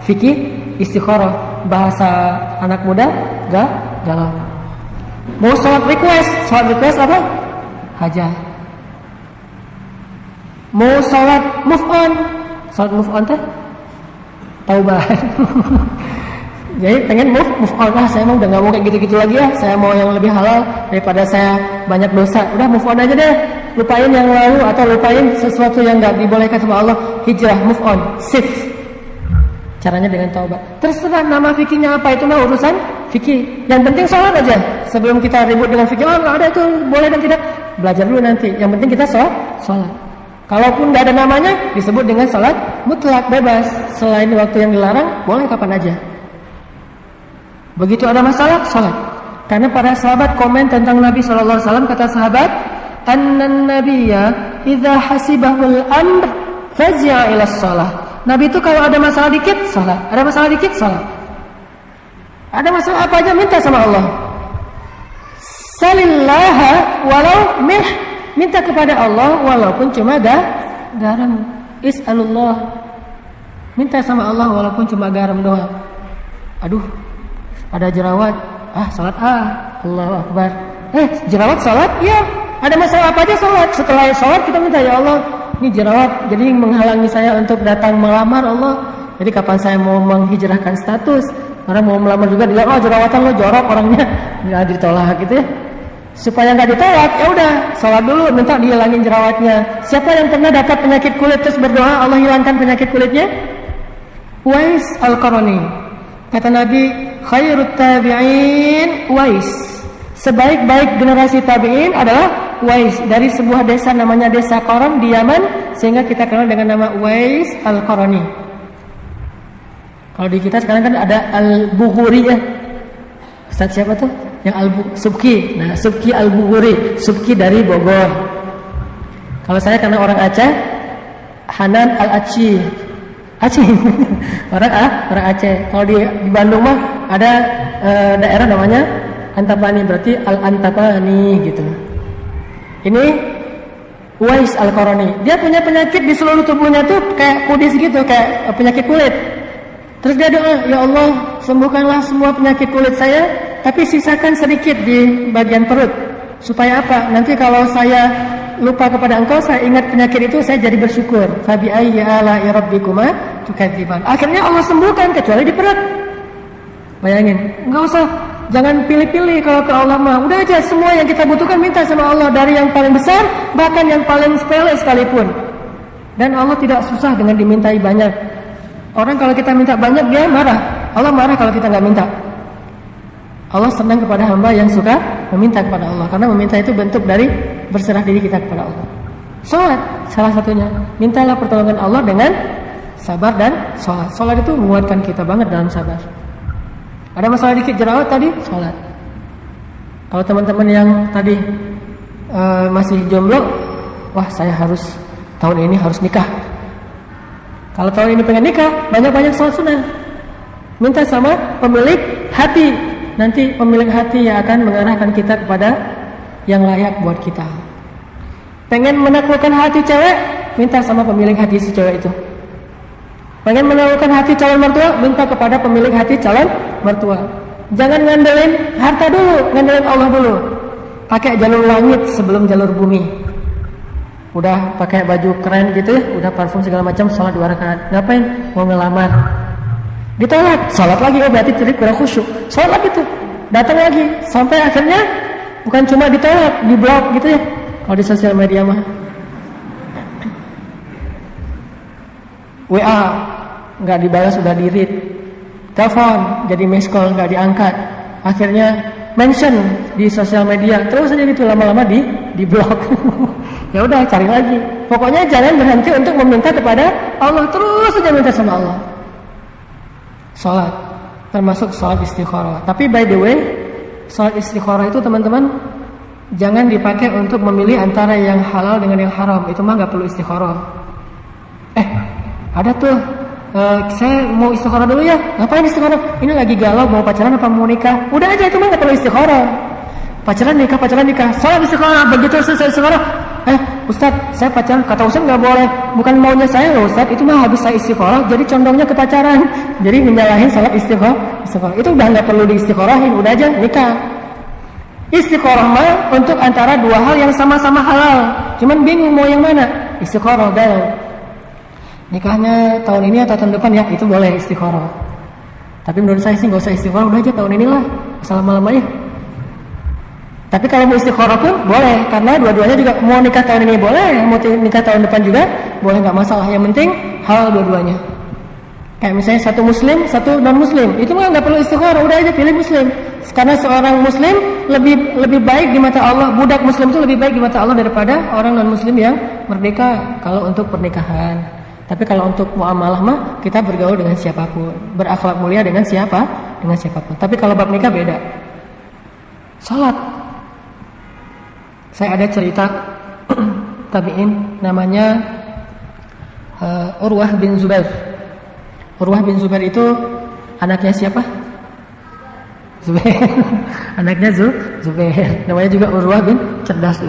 fikih istikharah, bahasa anak muda galau. Mau sholat request apa? Hajat. Mau sholat move on teh taubat. Jadi pengen move on lah, saya mau udah nggak mau kayak gitu-gitu lagi ya, saya mau yang lebih halal daripada saya banyak dosa. Udah move on aja deh, lupain yang lalu atau lupain sesuatu yang nggak dibolehkan sama Allah. Hijrah, move on, shift. Caranya dengan taubat. Terserah nama fikihnya apa, itu mah urusan fikih. Yang penting sholat aja. Sebelum kita ribut dengan fikih, nggak ada itu boleh dan tidak, belajar dulu nanti. Yang penting kita sholat. Kalaupun nggak ada namanya, disebut dengan sholat mutlak, bebas. Selain waktu yang dilarang, boleh kapan aja. Begitu ada masalah, sholat. Karena para sahabat komen tentang Nabi SAW, kata sahabat, Annan nabiyya idza hasibahul amr fazi'a ila shalah. Nabi itu kalau ada masalah dikit, sholat. Ada masalah dikit, sholat. Ada masalah apa aja, minta sama Allah. Salillaha walau milh. Minta kepada Allah walaupun cuma garam. Is'alullah. Minta sama Allah walaupun cuma garam doang. Aduh, ada jerawat. Salat Allahu Akbar. Jerawat salat? Ya. Ada masalah apa aja salat. Setelah salat kita minta, ya Allah, ini jerawat jadi menghalangi saya untuk datang melamar Allah. Jadi kapan saya mau menghijrahkan status? Orang mau melamar juga bilang, jerawatan lo jorok orangnya. Ya ditolak gitu ya. Supaya nggak ditolak, ya udah salat dulu, minta dihilangin jerawatnya. Siapa yang pernah dapat penyakit kulit terus berdoa Allah hilangkan penyakit kulitnya? Uwais Al-Qarani. Kata Nabi, khairut tabi'in Uwais. Sebaik-baik generasi tabi'in adalah Uwais, dari sebuah desa namanya desa Qaran di Yaman, sehingga kita kenal dengan nama Uwais Al-Qarani. Kalau di kita sekarang kan ada Al-Bukhari ya. Ustaz siapa tuh? Yang Subki. Nah, Subki Al-Bukhari, Subki dari Bogor. Kalau saya karena orang Aceh, Hanan Al-Aceh. orang Aceh. Kalau di Bandung mah ada daerah namanya Antapani, berarti Al-Antapani gitu. Ini Uwais Al-Qarani. Dia punya penyakit di seluruh tubuhnya tuh kayak kudis gitu, kayak penyakit kulit. Terus dia doa, ya Allah, sembuhkanlah semua penyakit kulit saya, tapi sisakan sedikit di bagian perut. Supaya apa? Nanti kalau saya lupa kepada engkau, saya ingat penyakit itu, saya jadi bersyukur. Fabi ayyi ala'i rabbikuma tukadziban. Akhirnya Allah sembuhkan kecuali di perut. Bayangin, enggak usah, jangan pilih-pilih kalau ke Allah mah. Udah aja semua yang kita butuhkan minta sama Allah, dari yang paling besar bahkan yang paling sepele sekalipun. Dan Allah tidak susah dengan dimintai banyak. Orang kalau kita minta banyak dia marah. Allah marah kalau kita nggak minta. Allah senang kepada hamba yang suka meminta kepada Allah, karena meminta itu bentuk dari berserah diri kita kepada Allah. Salat salah satunya. Mintalah pertolongan Allah dengan sabar dan salat. Salat itu menguatkan kita banget dalam sabar. Ada masalah dikit jerawat tadi, salat. Kalau teman-teman yang tadi masih jomblo, wah saya harus tahun ini harus nikah. Kalau tahun ini pengen nikah, banyak-banyak salat sunnah. Minta sama pemilik hati. Nanti pemilik hati yang akan mengarahkan kita kepada yang layak buat kita. Pengen menaklukkan hati cewek, minta sama pemilik hati si cewek itu. Pengen menaklukkan hati calon mertua, minta kepada pemilik hati calon mertua. Jangan ngandelin harta dulu, ngandelin Allah dulu. Pakai jalur langit sebelum jalur bumi. Udah pakai baju keren gitu ya, udah parfum segala macam, salat 2 rakaat. Ngapain? Mau ngelamar. Ditolak, salat lagi, oh berarti tadi kurang khusyuk. Salat lagi tuh, datang lagi, sampai akhirnya bukan cuma ditolak, diblok gitu ya. Kalau di sosial media mah. WA nggak dibalas, sudah di-read. Telepon jadi miss call, nggak diangkat. Akhirnya mention di sosial media, terus aja gitu, lama-lama di blok. Ya udah, cari lagi. Pokoknya jangan berhenti untuk meminta kepada Allah, terus saja minta sama Allah. Salat termasuk salat istikharah. Tapi by the way, salat istikharah itu teman-teman jangan dipakai untuk memilih antara yang halal dengan yang haram. Itu mah nggak perlu istikharah. Ada tuh, saya mau istikharah dulu ya. Ngapain istikharah? Ini lagi galau mau pacaran apa mau nikah? Udah aja, itu mah nggak perlu istikharah. Pacaran nikah, salat istikharah. Begitu selesai istikharah, Ustaz, saya pacaran. Kata Ustaz nggak boleh. Bukan maunya saya loh Ustaz, itu mah habis saya istikharah, jadi condongnya ke pacaran. Jadi menyalahin salat istikharah. Itu udah nggak perlu diistikharahin, udah aja nikah. Istikharah mah untuk antara dua hal yang sama-sama halal. Cuman bingung mau yang mana. Istikharah dah. Nikahnya tahun ini atau tahun depan ya, itu boleh istikharah. Tapi menurut saya sih nggak usah istikharah, udah aja tahun inilah, asal lama-lama ya. Tapi kalau mau istikharah pun boleh, karena dua-duanya juga mau nikah tahun ini boleh, mau nikah tahun depan juga boleh, nggak masalah. Yang penting halal dua-duanya. Kayak misalnya satu muslim, satu non muslim, itu mah nggak perlu istikharah, udah aja pilih muslim. Karena seorang muslim lebih baik di mata Allah, budak muslim itu lebih baik di mata Allah daripada orang non muslim yang merdeka kalau untuk pernikahan. Tapi kalau untuk muamalah mah kita bergaul dengan siapapun, berakhlak mulia dengan siapapun. Tapi kalau bab nikah beda. Salat. Saya ada cerita tabi'in namanya Urwah bin Zubair. Urwah bin Zubair itu anaknya siapa? Zubair. Anaknya Zubair. Namanya juga Urwah bin cerdas.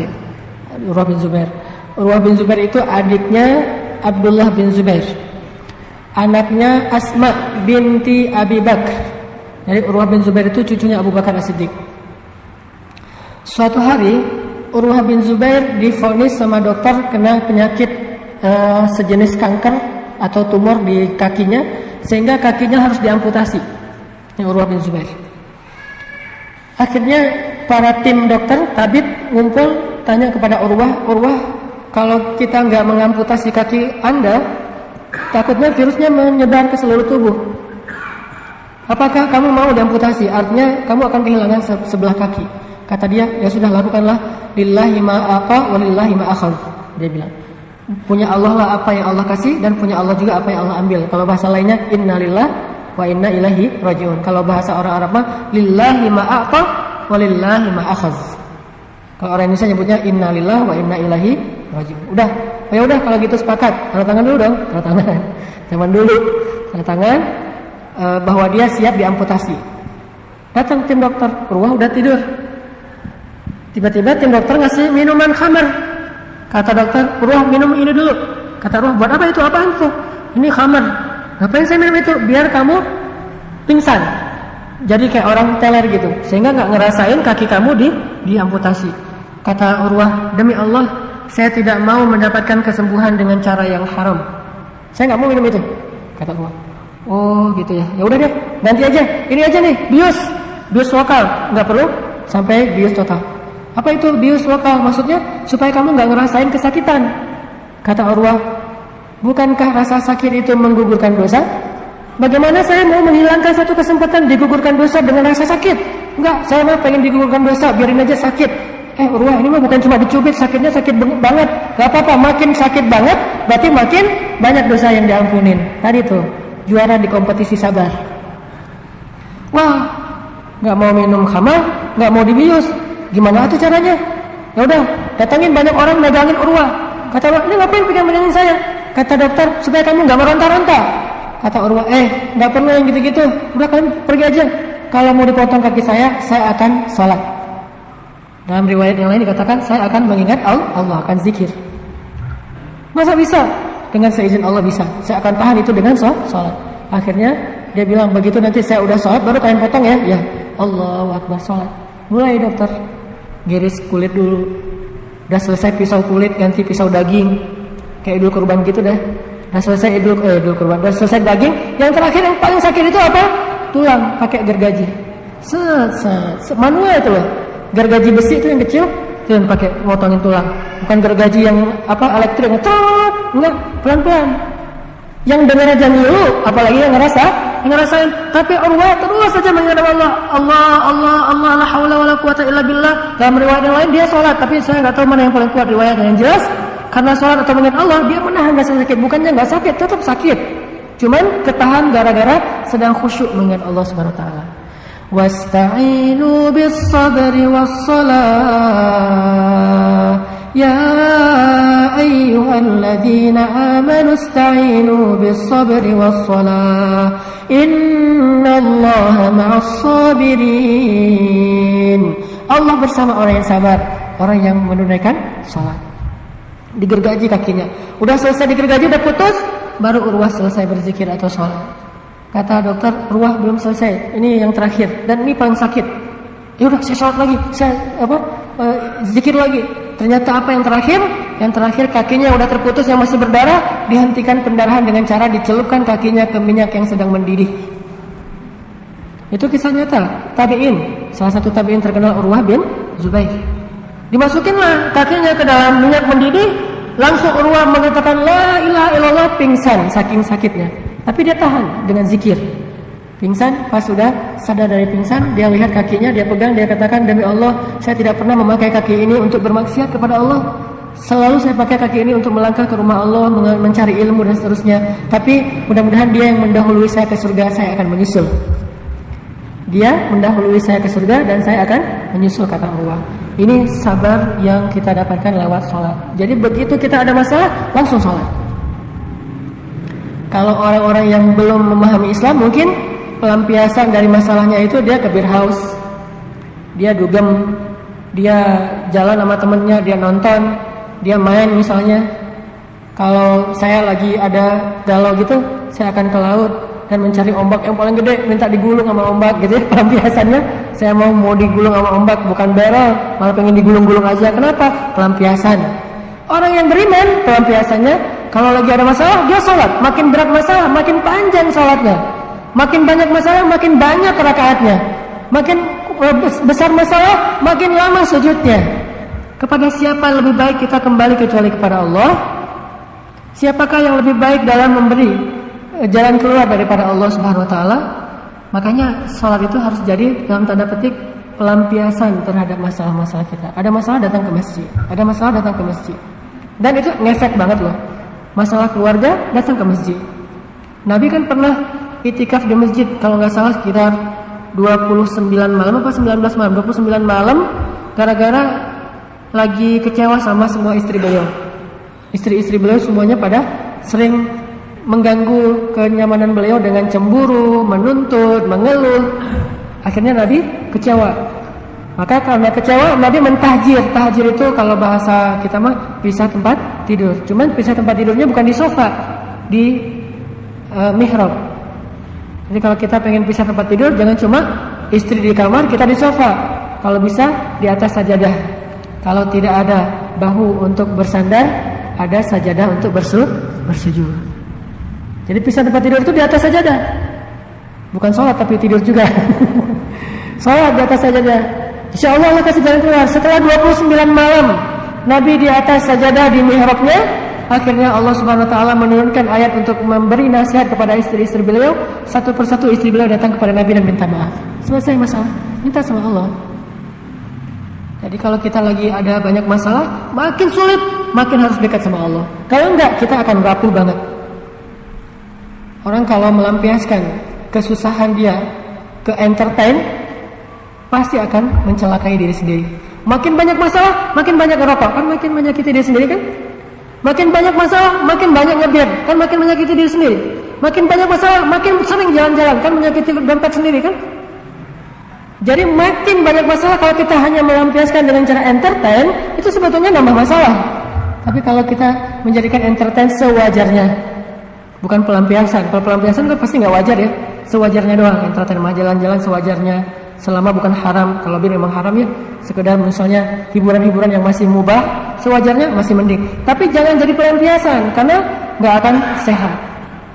Urwah bin Zubair. Urwah bin Zubair itu adiknya Abdullah bin Zubair. Anaknya Asma binti Abi Bakar. Jadi Urwah bin Zubair itu cucunya Abu Bakar As-Siddiq. Suatu hari Urwah bin Zubair divonis sama dokter kena penyakit sejenis kanker atau tumor di kakinya, sehingga kakinya harus diamputasi. Ini Urwah bin Zubair. Akhirnya para tim dokter tabib ngumpul tanya kepada Urwah, kalau kita nggak mengamputasi kaki Anda, takutnya virusnya menyebar ke seluruh tubuh. Apakah kamu mau diamputasi? Artinya kamu akan kehilangan sebelah kaki. Kata dia, ya sudah, lakukanlah. Lillahi ma'aqa wa lillahi ma'akhadh. Dia bilang, punya Allah lah apa yang Allah kasih, dan punya Allah juga apa yang Allah ambil. Kalau bahasa lainnya, inna lillah wa inna ilaihi rajiun. Kalau bahasa orang Arab mah, lillahi ma'aqa wa lillahi ma'akhadh. Kalau orang Indonesia nyebutnya inna lillah wa inna ilaihi rajiun. Udah, ya udah kalau gitu sepakat. Tanda tangan dulu dong, tanda tangan. Zaman dulu, tanda tangan bahwa dia siap diamputasi. Datang tim dokter, Urwah udah tidur. Tiba-tiba tim dokter ngasih minuman khamar. Kata dokter, Urwah minum ini dulu. Kata Urwah, buat apa itu? Apaan tuh? Ini khamar. Ngapain saya minum itu? Biar kamu pingsan. Jadi kayak orang teler gitu, sehingga nggak ngerasain kaki kamu diamputasi. Kata Urwah, demi Allah, saya tidak mau mendapatkan kesembuhan dengan cara yang haram. Saya nggak mau minum itu. Kata Urwah, oh gitu ya. Ya udah deh, ganti aja. Ini aja nih, bius lokal. Nggak perlu sampai bius total. Apa itu bius lokal? Maksudnya supaya kamu nggak ngerasain kesakitan. Kata Urwah, bukankah rasa sakit itu menggugurkan dosa? Bagaimana saya mau menghilangkan satu kesempatan digugurkan dosa dengan rasa sakit? Enggak, saya mah pengen digugurkan dosa, biarin aja sakit. Urwah, ini mah bukan cuma dicubit, sakitnya sakit banget. Gak apa-apa, makin sakit banget, berarti makin banyak dosa yang diampunin. Tadi tuh, juara di kompetisi sabar. Wah, gak mau minum khamar, gak mau dibius. Gimana tuh caranya? Ya udah, datangin banyak orang megangin Urwah. Kata Urwah, ini ngapain pegang-pegangin saya? Kata dokter, supaya kamu gak meronta-ronta. Kata Urwah, gak perlu yang gitu-gitu. Udah kalian pergi aja. Kalau mau dipotong kaki saya akan sholat. Dalam riwayat yang lain dikatakan, saya akan mengingat Allah, akan zikir. Masa bisa? Dengan seizin Allah bisa. Saya akan tahan itu dengan sholat. Akhirnya dia bilang, begitu nanti saya udah sholat, baru kalian potong ya. Ya, Allahu Akbar, sholat. Mulai dokter giris kulit dulu. Udah selesai pisau kulit, ganti pisau daging. Kayak idul kurban gitu dah. Udah selesai idul kurban, udah selesai daging. Yang terakhir yang paling sakit itu apa? Tulang, pakai gergaji. Manual itu loh. Gergaji besi itu yang kecil, itu yang pakai motongin tulang. Bukan gergaji yang elektrik, enggak, pelan-pelan. Yang dengar aja dulu, apalagi yang ngerasain. Tapi Urwah terus saja mengingat Allah, la haula wala quwata illa billah. Dalam riwayat yang lain dia sholat, tapi saya nggak tahu mana yang paling kuat riwayat yang jelas. Karena sholat atau mengingat Allah, dia menahan rasa sakit. Bukannya nggak sakit, tetap sakit. Cuman ketahan gara-gara sedang khusyuk mengingat Allah Subhanahu Wa Taala. Wasta'inu bis sabri was salah. Ya ayyuhalladzina amanu ista'inu bis sabri was salah. Innallaha ma'as sabirin. Allah bersama orang yang sabar, orang yang menunaikan salat. Digergaji kakinya. Udah selesai digergaji, udah putus, baru Urwah selesai berzikir atau sholat. Kata dokter, Urwah belum selesai. Ini yang terakhir dan ini paling sakit. Ya udah, saya sholat lagi, saya zikir lagi. Ternyata apa yang terakhir? Yang terakhir kakinya udah terputus yang masih berdarah, dihentikan pendarahan dengan cara dicelupkan kakinya ke minyak yang sedang mendidih. Itu kisah nyata. Tabi'in, salah satu tabi'in terkenal Urwah bin Zubair. Dimasukinlah kakinya ke dalam minyak mendidih, langsung Urwah mengatakan la ilaha illallah, pingsan saking sakitnya. Tapi dia tahan dengan zikir. Pingsan, pas sudah sadar dari pingsan, dia lihat kakinya, dia pegang, dia katakan, demi Allah, saya tidak pernah memakai kaki ini untuk bermaksiat kepada Allah. Selalu saya pakai kaki ini untuk melangkah ke rumah Allah, mencari ilmu dan seterusnya. Tapi mudah-mudahan dia yang mendahului saya ke surga, saya akan menyusul. Dia mendahului saya ke surga dan saya akan menyusul, kata Allah. Ini sabar yang kita dapatkan lewat sholat. Jadi begitu kita ada masalah, langsung sholat. Kalau orang-orang yang belum memahami Islam, mungkin pelampiasan dari masalahnya itu dia ke beer house, dia dugem, dia jalan sama temennya, dia nonton, dia main misalnya. Kalau saya lagi ada galau gitu, saya akan ke laut dan mencari ombak yang paling gede, minta digulung sama ombak gitu ya. Pelampiasannya saya mau digulung sama ombak, bukan barrel, malah pengen digulung-gulung aja. Kenapa? Pelampiasan. Orang yang beriman, pelampiasannya kalau lagi ada masalah dia sholat. Makin berat masalah, makin panjang sholatnya. Makin banyak masalah, makin banyak rakaatnya. Makin besar masalah, makin lama sujudnya. Kepada siapa lebih baik kita kembali kecuali kepada Allah? Siapakah yang lebih baik dalam memberi jalan keluar daripada Allah Subhanahu Wa Taala? Makanya sholat itu harus jadi dalam tanda petik pelampiasan terhadap masalah-masalah kita. Ada masalah, datang ke masjid. Ada masalah, datang ke masjid. Dan itu ngefek banget loh. Masalah keluarga, datang ke masjid. Nabi kan pernah itikaf di masjid, kalau nggak salah sekitar 29 malam apa 19 malam, 29 malam, gara-gara lagi kecewa sama semua istri beliau. Istri-istri beliau semuanya pada sering mengganggu kenyamanan beliau dengan cemburu, menuntut, mengeluh. Akhirnya Nabi kecewa. Maka karena kecewa, Nabi mentahjir. Tahjir itu kalau bahasa kita mah pisah tempat tidur. Cuman pisah tempat tidurnya bukan di sofa, di mihrab. Jadi kalau kita pengen pisah tempat tidur, jangan cuma istri di kamar, kita di sofa. Kalau bisa di atas sajadah. Kalau tidak ada bahu untuk bersandar, ada sajadah untuk bersujud. Jadi pisah tempat tidur itu di atas sajadah. Bukan sholat tapi tidur juga. Sholat di atas sajadah. Insya Allah Allah kasih jalan keluar. Setelah 29 malam Nabi di atas sajadah di mihrabnya, akhirnya Allah Subhanahu Wa Taala menurunkan ayat untuk memberi nasihat kepada istri-istri beliau. Satu persatu istri beliau datang kepada Nabi dan minta maaf. Selesai masalah, minta sama Allah. Jadi kalau kita lagi ada banyak masalah, makin sulit, makin harus dekat sama Allah. Kalau enggak, kita akan rapuh banget. Orang kalau melampiaskan kesusahan dia ke entertain, pasti akan mencelakai diri sendiri. Makin banyak masalah, makin banyak ngerokok, kan makin menyakiti diri sendiri kan? Makin banyak masalah, makin banyak ngebir, kan makin menyakiti diri sendiri. Makin banyak masalah, makin sering jalan-jalan, kan menyakiti dompet sendiri kan? Jadi makin banyak masalah kalau kita hanya melampiaskan dengan cara entertain, itu sebetulnya nambah masalah. Tapi kalau kita menjadikan entertain sewajarnya, bukan pelampiasan. Kalau pelampiasan kan pasti nggak wajar ya, sewajarnya doang. Entertain mah jalan-jalan sewajarnya. Selama bukan haram, kalau bir memang haram ya, sekedar misalnya hiburan-hiburan yang masih mubah, sewajarnya masih mending. Tapi jangan jadi pelampiasan, karena nggak akan sehat.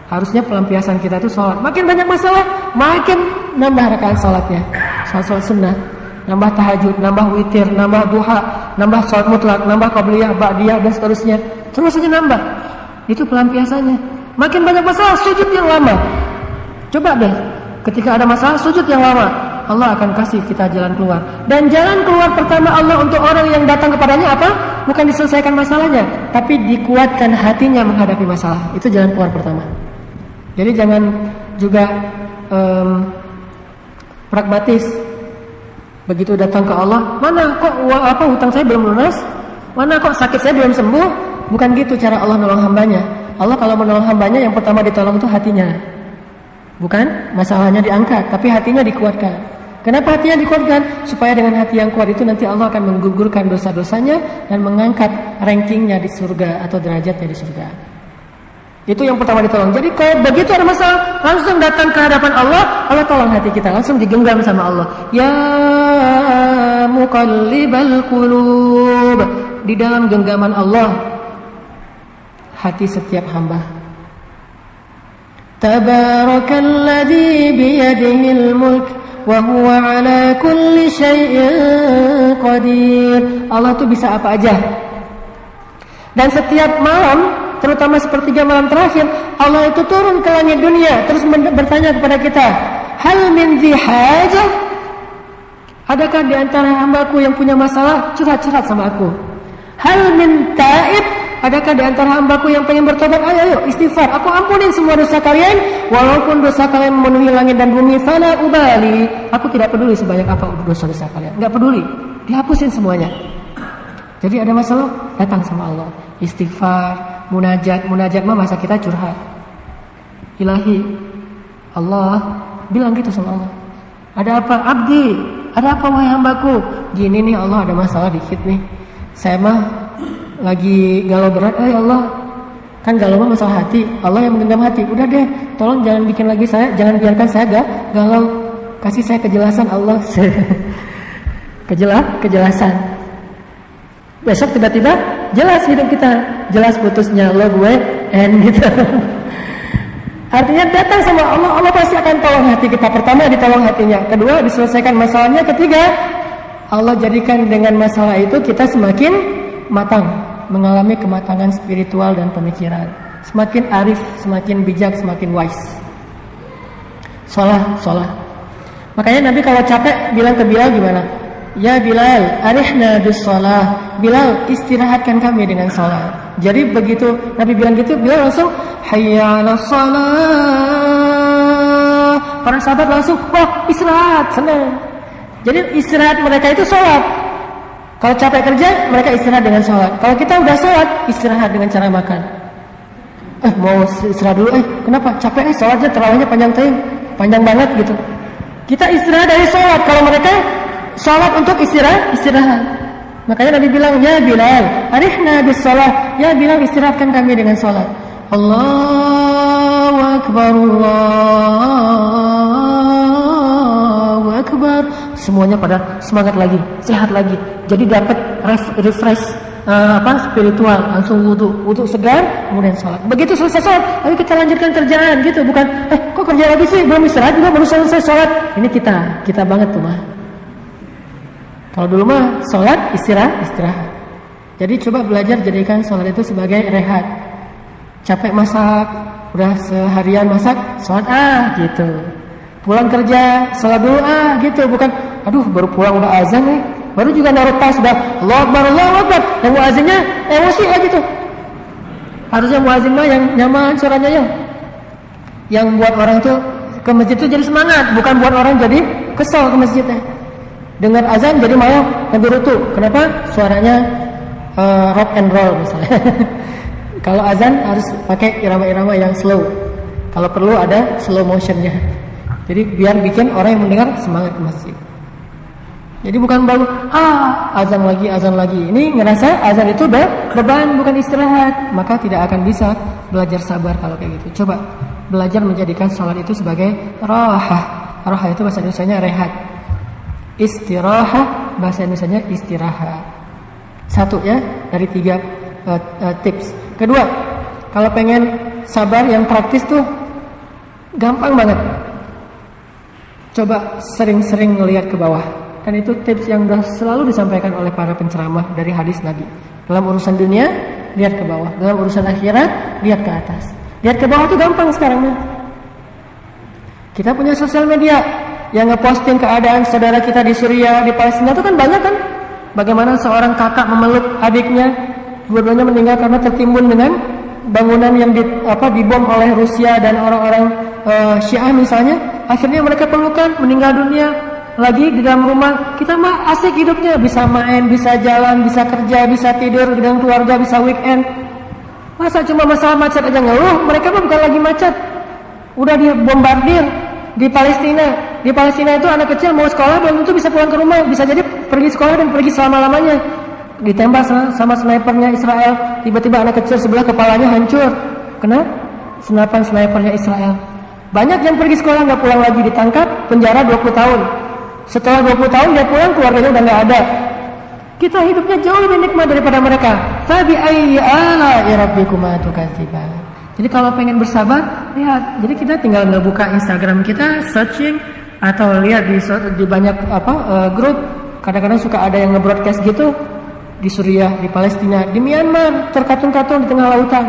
Harusnya pelampiasan kita itu sholat. Makin banyak masalah, makin nambah rakaat sholatnya. Sholat sunnah, nambah tahajud, nambah witir, nambah duha, nambah sholat mutlak, nambah qabliyah, ba'diyah dan seterusnya. Terus saja nambah. Itu pelampiasannya. Makin banyak masalah, sujud yang lama. Coba deh, ketika ada masalah, sujud yang lama. Allah akan kasih kita jalan keluar. Dan jalan keluar pertama Allah untuk orang yang datang kepadanya apa? Bukan diselesaikan masalahnya, tapi dikuatkan hatinya menghadapi masalah. Itu jalan keluar pertama. Jadi jangan juga pragmatis. Begitu datang ke Allah, mana kok hutang saya belum lunas? Mana kok sakit saya belum sembuh? Bukan gitu cara Allah menolong hambanya. Allah kalau menolong hambanya yang pertama ditolong itu hatinya. Bukan masalahnya diangkat, tapi hatinya dikuatkan. Kenapa hatinya dikuatkan? Supaya dengan hati yang kuat itu nanti Allah akan menggugurkan dosa-dosanya dan mengangkat rankingnya di surga atau derajatnya di surga. Itu yang pertama ditolong. Jadi kalau begitu ada masalah, langsung datang ke hadapan Allah, Allah tolong hati kita, langsung digenggam sama Allah. Ya muqallibal qulub. Di dalam genggaman Allah hati setiap hamba. Tabarakalladzi biyadihil mulk wa huwa ala kulli syai'in qadir. Allah itu bisa apa aja. Dan setiap malam, terutama sepertiga malam terakhir, Allah itu turun ke langit dunia terus bertanya kepada kita, hal min dzi hajah? Adakah di antara hambaku yang punya masalah? Curhat-curhat sama aku. Hal min taib? Adakah di antara hambaku yang pengen bertobat? Ayo istighfar, aku ampunin semua dosa kalian. Walaupun dosa kalian memenuhi langit dan bumi, fala ubali. Aku tidak peduli sebanyak apa dosa-dosa kalian. Enggak peduli, dihapusin semuanya. Jadi ada masalah, datang sama Allah. Istighfar, munajat mah masa kita curhat. Ilahi, Allah bilang gitu sama Allah. Ada apa abdi? Ada apa wahai hambaku? Gini nih Allah, ada masalah dikit nih. Saya mah lagi galau berat, ya Allah, kan galau mah masalah hati, Allah yang menggenggam hati. Udah deh, tolong jangan bikin lagi saya, jangan biarkan saya galau, kasih saya kejelasan Allah. Kejelasan. Besok tiba-tiba jelas hidup kita, jelas putusnya lo gue gitu. Artinya datang sama Allah, Allah pasti akan tolong hati kita. Pertama ditolong hatinya, kedua diselesaikan masalahnya, ketiga Allah jadikan dengan masalah itu kita semakin matang, mengalami kematangan spiritual dan pemikiran, semakin arif, semakin bijak, semakin wise. Sholat. Makanya Nabi kalau capek bilang ke Bilal gimana? Ya Bilal, arihna bis sholat. Bilal, istirahatkan kami dengan sholat. Jadi begitu Nabi bilang gitu, Bilal langsung hayya 'alas sholat. Para sahabat langsung, wah istirahat, senang. Jadi istirahat mereka itu sholat. Kalau capek kerja, mereka istirahat dengan sholat. Kalau kita udah sholat, istirahat dengan cara makan. Mau istirahat dulu, kenapa? Capek, sholatnya terawihnya panjang banget gitu. Kita istirahat dari sholat. Kalau mereka Salat untuk istirahat. Makanya Nabi bilang, ya Bilal, arihna bis salat. Ya Bilal, istirahatkan kami dengan salat. Allahu Akbar, Allahu Akbar. Semuanya pada semangat lagi, sehat lagi. Jadi dapat refresh spiritual, langsung wudu segar, kemudian sholat. Begitu selesai sholat, ayo kita lanjutkan kerjaan gitu, bukan kok kerja lagi sih, belum istirahat juga, baru selesai sholat. Ini kita banget tuh mah. Kalau dulu mah sholat istirahat. Jadi coba belajar jadikan sholat itu sebagai rehat. Capek masak, udah seharian masak, sholat gitu. Pulang kerja, sholat dulu gitu, bukan aduh baru pulang udah azan nih. Baru juga naruh tas udah Allahu Akbar. Yang muazzinnya emosi gitu. Harusnya muazzin mah yang nyaman suaranya yang buat orang tuh ke masjid tuh jadi semangat, bukan buat orang jadi kesel ke masjidnya. Dengar azan jadi malah ngedurutu. Kenapa? Suaranya rock and roll misalnya. Kalau azan harus pakai irama-irama yang slow. Kalau perlu ada slow motionnya. Jadi biar bikin orang yang mendengar semangat ke masjid. Jadi bukan baru azan lagi. Ini ngerasa azan itu beban, bukan istirahat. Maka tidak akan bisa belajar sabar kalau kayak gitu. Coba belajar menjadikan sholat itu sebagai rahah. Rahah itu bahasa Indonesianya rehat. Istirahat bahasa Indonesianya istirahat. Satu ya dari 3 tips. Kedua, kalau pengen sabar yang praktis tuh gampang banget. Coba sering-sering ngelihat ke bawah. Dan itu tips yang sudah selalu disampaikan oleh para penceramah dari hadis Nabi. Dalam urusan dunia, lihat ke bawah. Dalam urusan akhirat, lihat ke atas. Lihat ke bawah itu gampang sekarang. Kita punya sosial media yang ngeposting keadaan saudara kita di Suriah, di Palestina itu kan banyak kan. Bagaimana seorang kakak memeluk adiknya, dua-duanya meninggal karena tertimbun dengan bangunan yang dibom oleh Rusia dan orang-orang Syiah misalnya. Akhirnya mereka pelukan, meninggal dunia. Lagi di dalam rumah, kita mah asik hidupnya, bisa main, bisa jalan, bisa kerja, bisa tidur dengan keluarga, bisa weekend. Masa cuma masalah macet aja ngeluh? Mereka mah bukan lagi macet, udah dibombardir di Palestina. Di Palestina itu anak kecil mau sekolah belum tentu bisa pulang ke rumah, bisa jadi pergi sekolah dan pergi selama-lamanya. Ditembak sama snipernya Israel, tiba-tiba anak kecil sebelah kepalanya hancur kena senapan snipernya Israel. Banyak yang pergi sekolah nggak pulang lagi, ditangkap, penjara 20 tahun. Setelah 20 tahun dia pulang, keluarganya udah nggak ada. Kita hidupnya jauh lebih nikmat daripada mereka. Fabi ayyi ala'i rabbikuma tukadziban. Jadi kalau pengen bersabar, lihat. Jadi kita tinggal ngebuka Instagram kita, searching atau lihat di banyak grup. Kadang-kadang suka ada yang nge-broadcast gitu di Suriah, di Palestina, di Myanmar, terkatun-katun di tengah lautan.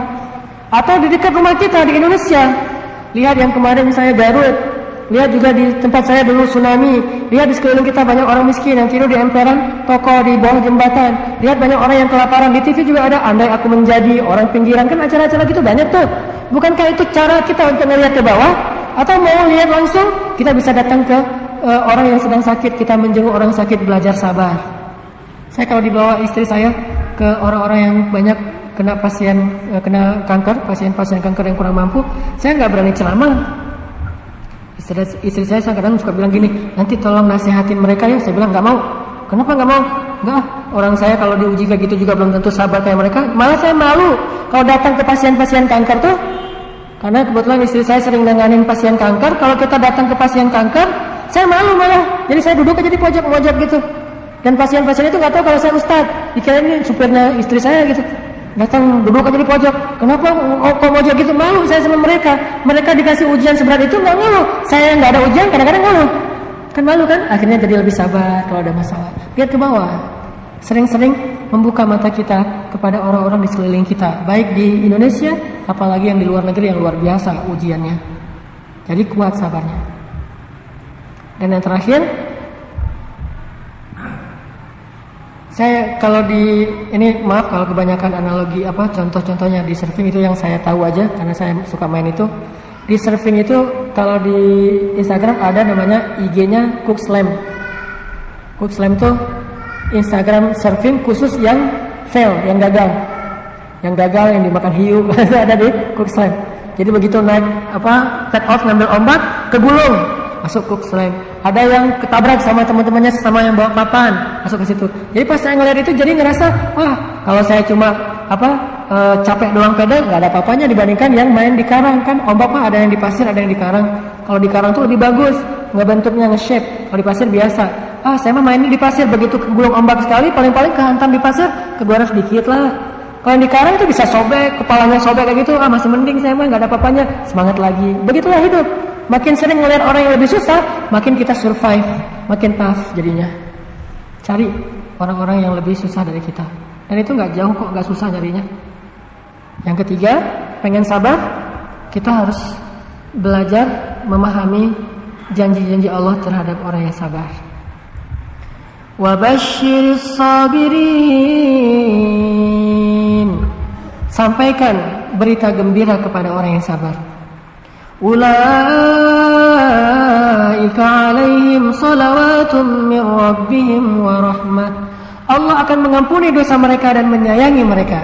Atau di dekat rumah kita di Indonesia. Lihat yang kemarin saya Garut. Lihat juga di tempat saya dulu tsunami. Lihat di sekeliling kita banyak orang miskin yang tidur di emperan toko di bawah jembatan. Lihat banyak orang yang kelaparan. Di TV juga ada andai aku menjadi orang pinggiran. Kan acara-acara gitu banyak tuh. Bukankah itu cara kita untuk melihat ke bawah? Atau mau lihat langsung? Kita bisa datang ke orang yang sedang sakit. Kita menjenguk orang sakit, belajar sabar. Saya kalau dibawa istri saya ke orang-orang yang banyak kena kanker, pasien-pasien kanker yang kurang mampu, saya nggak berani ceramah. Istri saya kadang suka bilang gini, nanti tolong nasihatin mereka ya. Saya bilang nggak mau. Kenapa nggak mau? Nggak, orang saya kalau diuji kayak gitu juga belum tentu sabar kayak mereka. Malah saya malu kalau datang ke pasien-pasien kanker tuh, karena kebetulan istri saya sering nanganin pasien kanker. Kalau kita datang ke pasien kanker, saya malu malah. Jadi saya duduk aja di pojok-pojok gitu. Dan pasien-pasien itu nggak tahu kalau saya ustadz, dikira ini supirnya istri saya gitu. Datang duduk aja di pojok. Kenapa kok pojok gitu? Malu saya sama mereka. Mereka dikasih ujian seberat itu nggak ngeluh. Saya nggak ada ujian kadang-kadang ngeluh. Kan malu kan? Akhirnya jadi lebih sabar kalau ada masalah. Lihat ke bawah. Sering-sering membuka mata kita kepada orang-orang di sekeliling kita, baik di Indonesia, apalagi yang di luar negeri yang luar biasa ujiannya. Jadi kuat sabarnya. Dan yang terakhir, saya kalau ini maaf kalau kebanyakan analogi contoh-contohnya di surfing itu yang saya tahu aja karena saya suka main itu. Di surfing itu kalau di Instagram ada namanya IG-nya Cook Slam. Cook Slam tuh Instagram surfing khusus yang fail, yang gagal. Yang gagal yang dimakan hiu ada di Cook Slam. Jadi begitu naik take off ngambil ombak kegulung, masuk Cook Slam. ada yang ketabrak sama teman-temannya sama yang bawa papan masuk ke situ. Jadi pas saya ngeliat itu jadi ngerasa, wah kalau saya cuma capek doang pedal nggak ada apa-apanya dibandingkan yang main di karang. Kan ombak mah ada yang di pasir, ada yang di karang. Kalau di karang tuh lebih bagus, nggak bentuknya nge-shape. Kalau di pasir biasa. Saya mah mainnya di pasir, begitu gulung ombak sekali paling-paling kehantam di pasir, keguaran sedikit lah. Kalau di karang itu bisa sobek, kepalanya sobek kayak gitu, masih mending saya mah nggak ada apa-apanya, semangat lagi. Begitulah hidup. Makin sering melihat orang yang lebih susah, makin kita survive, makin tough jadinya. Cari orang-orang yang lebih susah dari kita. Dan itu nggak jauh kok, nggak susah nyarinya. Yang ketiga, pengen sabar, kita harus belajar memahami janji-janji Allah terhadap orang yang sabar. Wabashiris sabirin, sampaikan berita gembira kepada orang yang sabar. Ulaika alaihim salawatun min rabbihim wa rahmah. Allah akan mengampuni dosa mereka dan menyayangi mereka.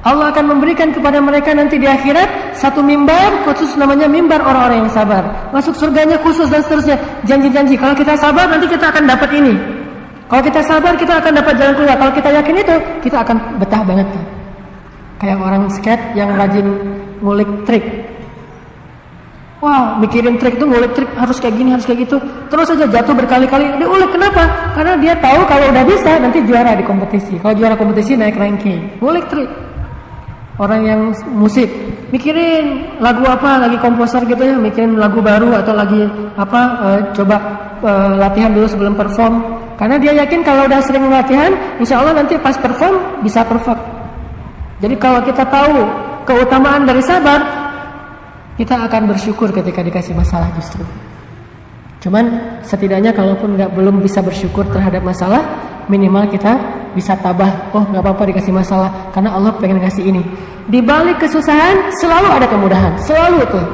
Allah akan memberikan kepada mereka nanti di akhirat satu mimbar khusus, namanya mimbar orang-orang yang sabar. Masuk surganya khusus dan seterusnya. Janji-janji, kalau kita sabar nanti kita akan dapat ini. Kalau kita sabar kita akan dapat jalan keluar. Kalau kita yakin itu, kita akan betah banget. Kayak orang skate yang rajin ngulik trik. Wah, mikirin trik itu, ngulik trik harus kayak gini, harus kayak gitu. Terus aja jatuh berkali-kali. Dia ulik, kenapa? Karena dia tahu kalau udah bisa nanti juara di kompetisi. Kalau juara kompetisi naik ranking. Ngulik trik. Orang yang musik, mikirin lagu apa, lagi komposer gitu ya, mikirin lagu baru atau lagi coba latihan dulu sebelum perform. Karena dia yakin kalau udah sering latihan, insya Allah nanti pas perform bisa perfect. Jadi kalau kita tahu keutamaan dari sabar, kita akan bersyukur ketika dikasih masalah justru. Cuman setidaknya kalaupun belum bisa bersyukur terhadap masalah, minimal kita bisa tabah. Oh nggak apa-apa dikasih masalah, karena Allah pengen kasih ini. Di balik kesusahan selalu ada kemudahan, selalu tuh.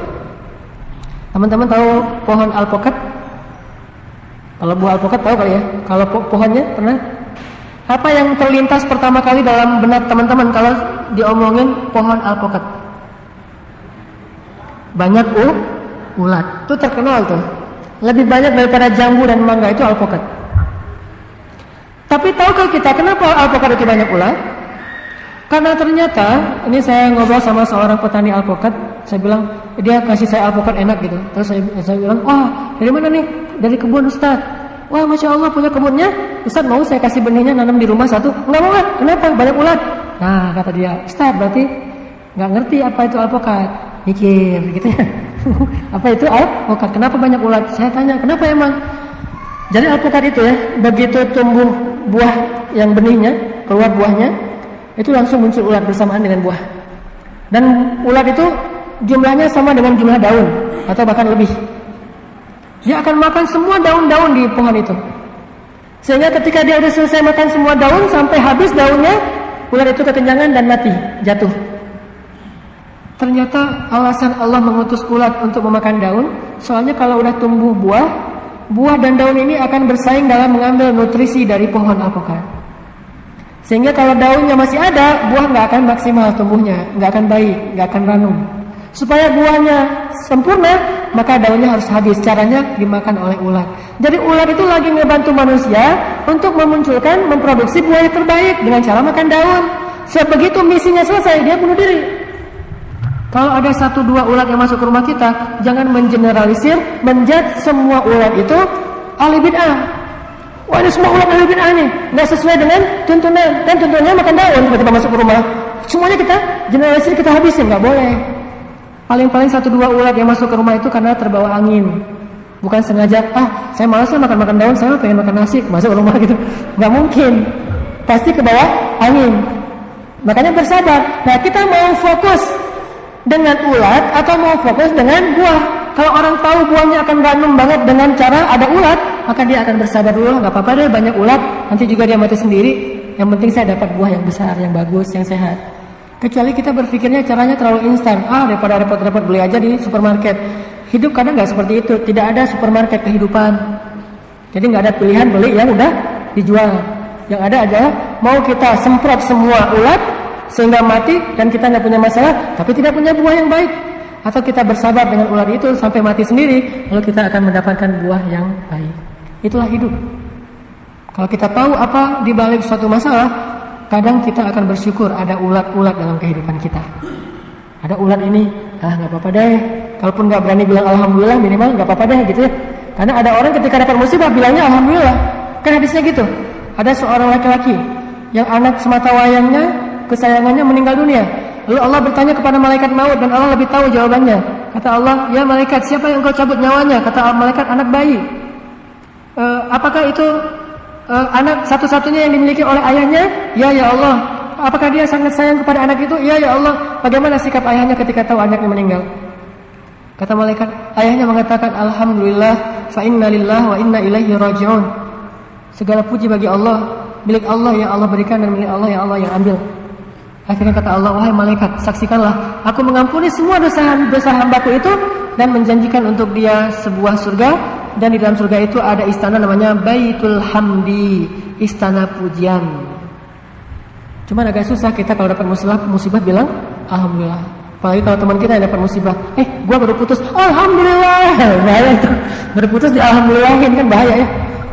Teman-teman tahu pohon alpukat? Kalau buah alpukat tahu kali ya. Kalau pohonnya pernah? Apa yang terlintas pertama kali dalam benak teman-teman kalau diomongin pohon alpukat? Banyak ulat. Itu terkenal tuh. Lebih banyak daripada jambu dan mangga itu alpukat. Tapi tahukah kita kenapa alpukat itu banyak ulat? Karena ternyata, ini saya ngobrol sama seorang petani alpukat, saya bilang, dia kasih saya alpukat enak gitu. Terus saya bilang, wah dari mana nih? Dari kebun Ustaz. Wah Masya Allah punya kebunnya. Ustaz mau saya kasih benihnya nanam di rumah satu? Enggak mau. Kenapa? Banyak ulat. Nah kata dia, Ustaz berarti nggak ngerti apa itu alpukat. Mikir gitu ya. Apa itu alpukat? Kenapa banyak ulat? Saya tanya, kenapa emang? Jadi alpukat itu ya, begitu tumbuh buah yang benihnya, keluar buahnya, itu langsung muncul ulat bersamaan dengan buah. Dan ulat itu jumlahnya sama dengan jumlah daun, atau bahkan lebih. Dia akan makan semua daun-daun di pohon itu. Sehingga ketika dia sudah selesai makan semua daun, sampai habis daunnya, ulat itu kekenyangan dan mati, jatuh. Ternyata alasan Allah mengutus ulat untuk memakan daun, soalnya kalau udah tumbuh buah dan daun ini akan bersaing dalam mengambil nutrisi dari pohon alpukat. Sehingga kalau daunnya masih ada, buah nggak akan maksimal tumbuhnya, nggak akan baik, nggak akan ranum. Supaya buahnya sempurna, maka daunnya harus habis. Caranya dimakan oleh ulat. Jadi ulat itu lagi ngebantu manusia untuk memproduksi buah yang terbaik dengan cara makan daun. Sebegitu misinya selesai, dia bunuh diri. Kalau ada 1-2 ulat yang masuk ke rumah kita, jangan mengeneralisir, menjudge semua ulat itu ahli bid'ah. Wah ini semua ulat ahli bid'ah nih, nggak sesuai dengan tuntunan. Kan tuntunannya makan daun tiba-tiba masuk ke rumah. Semuanya kita generalisir, kita habisin, nggak boleh. Paling-paling 1-2 ulat yang masuk ke rumah itu karena terbawa angin. Bukan sengaja, saya malas makan daun, saya pengen makan nasi, masuk ke rumah gitu. Nggak mungkin. Pasti ke bawah angin. Makanya bersabar. Nah kita mau fokus dengan ulat atau mau fokus dengan buah? Kalau orang tahu buahnya akan ranum banget dengan cara ada ulat, maka dia akan bersabar dulu. Nggak apa-apa deh banyak ulat, nanti juga dia mati sendiri. Yang penting saya dapat buah yang besar, yang bagus, yang sehat. Kecuali kita berpikirnya caranya terlalu instan. Daripada repot-repot beli aja di supermarket. Hidup kadang nggak seperti itu. Tidak ada supermarket kehidupan. Jadi nggak ada pilihan beli yang udah dijual. Yang ada aja mau kita semprot semua ulat sehingga mati dan kita nggak punya masalah, tapi tidak punya buah yang baik. atau kita bersabar dengan ular itu sampai mati sendiri, lalu kita akan mendapatkan buah yang baik. Itulah hidup. Kalau kita tahu apa di balik suatu masalah, kadang kita akan bersyukur ada ulat-ulat dalam kehidupan kita. Ada ulat ini, nggak apa-apa deh. Kalaupun nggak berani bilang alhamdulillah, minimal nggak apa-apa deh gitu ya. Karena ada orang ketika dapat musibah bilangnya alhamdulillah. Kan hadisnya gitu. Ada seorang laki-laki yang anak semata wayangnya, kesayangannya meninggal dunia. Lalu Allah bertanya kepada malaikat maut dan Allah lebih tahu jawabannya. Kata Allah, ya malaikat, siapa yang engkau cabut nyawanya? Kata malaikat, anak bayi. Apakah itu anak satu-satunya yang dimiliki oleh ayahnya? Ya Allah. Apakah dia sangat sayang kepada anak itu? Ya Allah. Bagaimana sikap ayahnya ketika tahu anaknya meninggal? Kata malaikat, ayahnya mengatakan, alhamdulillah, fa inna lillahi wa inna ilaihi raji'un. Segala puji bagi Allah, milik Allah yang Allah berikan dan milik Allah yang Allah yang ambil. Akhirnya kata Allah, wahai malaikat, saksikanlah, aku mengampuni semua dosa hambaku itu dan menjanjikan untuk dia sebuah surga, dan di dalam surga itu ada istana namanya Baitul Hamdi, istana pujian. Cuman agak susah kita kalau dapat musibah bilang alhamdulillah. Apalagi kalau teman kita yang dapat musibah, gua baru putus, alhamdulillah. Bahaya itu, baru putus di alhamdulillahin, kan bahaya ya.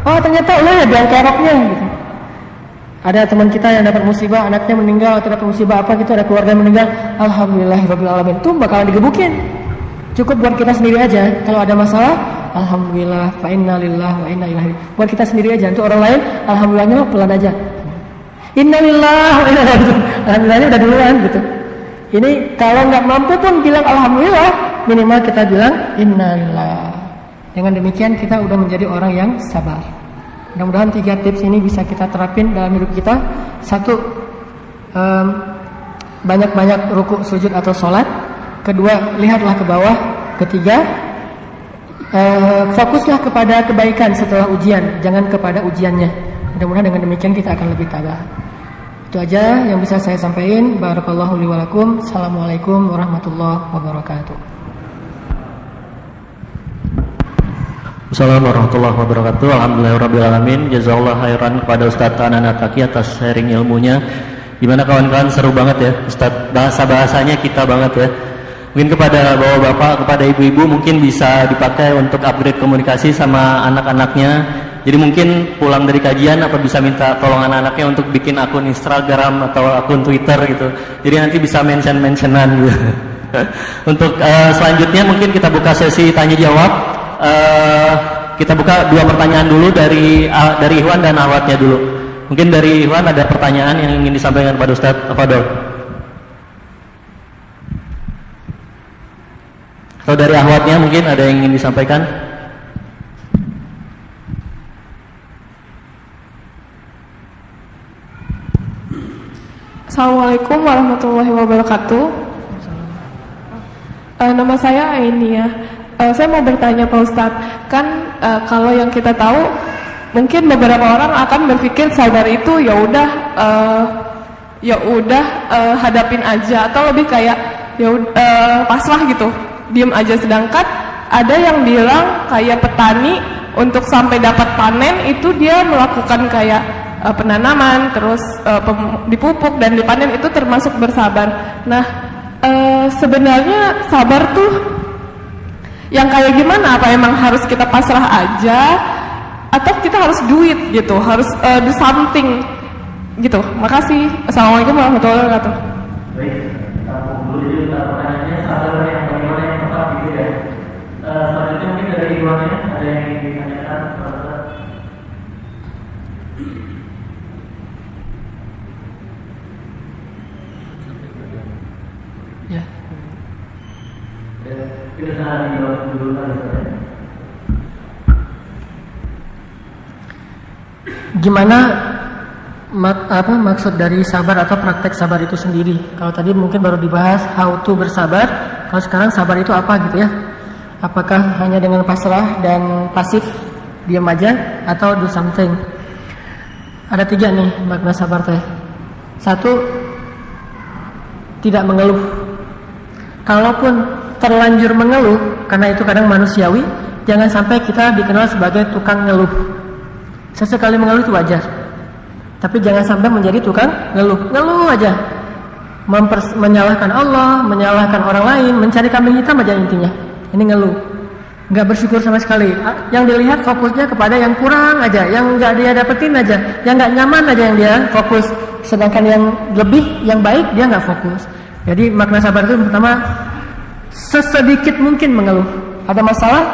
Oh ternyata lo ya biang keroknya gitu. Ada teman kita yang dapat musibah, anaknya meninggal atau dapat musibah apa gitu, ada keluarga yang meninggal, alhamdulillahirabbil alamin. Itu bakalan digebukin. Cukup buat kita sendiri aja. Kalau ada masalah, alhamdulillah, fa inna lillahi wa inna ilaihi. Buat kita sendiri aja. Untuk orang lain, alhamdulillahnya pelan aja. Inna lillahi wa inna ilaihi. Alhamdulillahnya udah duluan gitu. Ini kalau nggak mampu pun bilang alhamdulillah, minimal kita bilang inna lillahi. Dengan demikian kita udah menjadi orang yang sabar. Mudah-mudahan 3 tips ini bisa kita terapin dalam hidup kita. 1, banyak-banyak rukuk, sujud atau sholat. 2, lihatlah ke bawah. 3, fokuslah kepada kebaikan setelah ujian, jangan kepada ujiannya. Mudah-mudahan dengan demikian kita akan lebih tabah. Itu aja yang bisa saya sampaikan. Barakallahu li wa lakum. Assalamualaikum warahmatullahi wabarakatuh. Assalamualaikum warahmatullahi wabarakatuh. Alhamdulillahirabbil alamin. Jazakallahu khairan kepada Ustaz Anana Taki atas sharing ilmunya. Gimana kawan-kawan, seru banget ya Ustaz, bahasa-bahasanya kita banget ya. Mungkin kepada bapak-bapak, kepada ibu-ibu mungkin bisa dipakai untuk upgrade komunikasi sama anak-anaknya. Jadi mungkin pulang dari kajian apa bisa minta tolong anak-anaknya untuk bikin akun Instagram atau akun Twitter gitu. Jadi nanti bisa mention-mentionan gitu. Untuk selanjutnya mungkin kita buka sesi tanya jawab. Kita buka 2 pertanyaan dulu dari Ikhwan dan Ahwatnya dulu. Mungkin dari Ikhwan ada pertanyaan yang ingin disampaikan kepada Ustaz Fadol. Atau dari Ahwatnya mungkin ada yang ingin disampaikan. Assalamualaikum warahmatullahi wabarakatuh. Nama saya Ainia. Saya mau bertanya Pak Ustadz, kan kalau yang kita tahu mungkin beberapa orang akan berpikir sabar itu ya udah hadapin aja, atau lebih kayak pasrah gitu, diem aja. Sedangkan ada yang bilang kayak petani untuk sampai dapat panen itu dia melakukan kayak penanaman, terus dipupuk dan dipanen, itu termasuk bersabar. Nah, sebenarnya sabar tuh yang kayak gimana? Apa emang harus kita pasrah aja, atau kita harus do it gitu, harus do something gitu? Makasih. Assalamualaikum warahmatullahi wabarakatuh. Baik, dulu pertanyaannya sabar yang bagaimana yang tepat gitu ya. Selanjutnya mungkin dari Ikhwannya ada yang ingin ditanyakan. Ya. Gimana maksud dari sabar atau praktek sabar itu sendiri? Kalau tadi mungkin baru dibahas how to bersabar. Kalau sekarang sabar itu apa gitu ya? Apakah hanya dengan pasrah dan pasif, diam aja, atau do something? Ada 3 nih makna sabar teh. 1, tidak mengeluh. Kalaupun terlanjur mengeluh, karena itu kadang manusiawi, jangan sampai kita dikenal sebagai tukang ngeluh. Sesekali mengeluh itu wajar, tapi jangan sampai menjadi tukang ngeluh aja. menyalahkan Allah, menyalahkan orang lain, mencari kambing hitam aja intinya. Ini ngeluh, nggak bersyukur sama sekali. Yang dilihat fokusnya kepada yang kurang aja, yang nggak dia dapetin aja, yang nggak nyaman aja yang dia fokus. Sedangkan yang lebih, yang baik dia nggak fokus. Jadi makna sabar itu pertama, sesedikit mungkin mengeluh. Ada masalah,